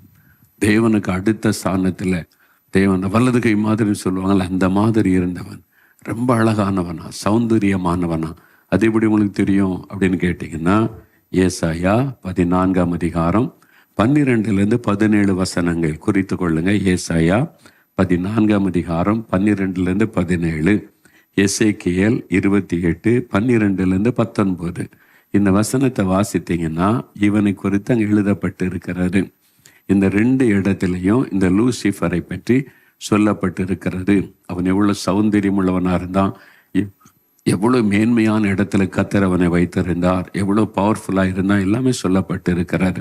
தேவனுக்கு அடுத்த ஸ்தானத்தில் தேவன் வலது கை மாதிரி சொல்லுவாங்கள்ல, அந்த மாதிரி இருந்தவன். ரொம்ப அழகானவனா, சௌந்தரியமானவனா. அது எப்படி உங்களுக்கு தெரியும் அப்படின்னு கேட்டிங்கன்னா, ஏசாயா 14-17 குறித்து கொள்ளுங்க. ஏசாயா 14-17, எசேக்கியேல் 28-12-19. இந்த வசனத்தை வாசித்தீங்கன்னா இவனை குறித்து அங்கே எழுதப்பட்டு இருக்கிறது. இந்த 2 இடத்துலையும் இந்த லூசிஃபரை பற்றி சொல்லப்பட்டு இருக்கிறது. அவன் எவ்வளவு சௌந்தரியம் உள்ளவனா இருந்தான், எவ்வளவு மேன்மையான இடத்துல கர்த்தர் அவனை வைத்திருந்தார், எவ்வளவு பவர்ஃபுல்லா இருந்தான், எல்லாமே சொல்லப்பட்டு இருக்கிறார்.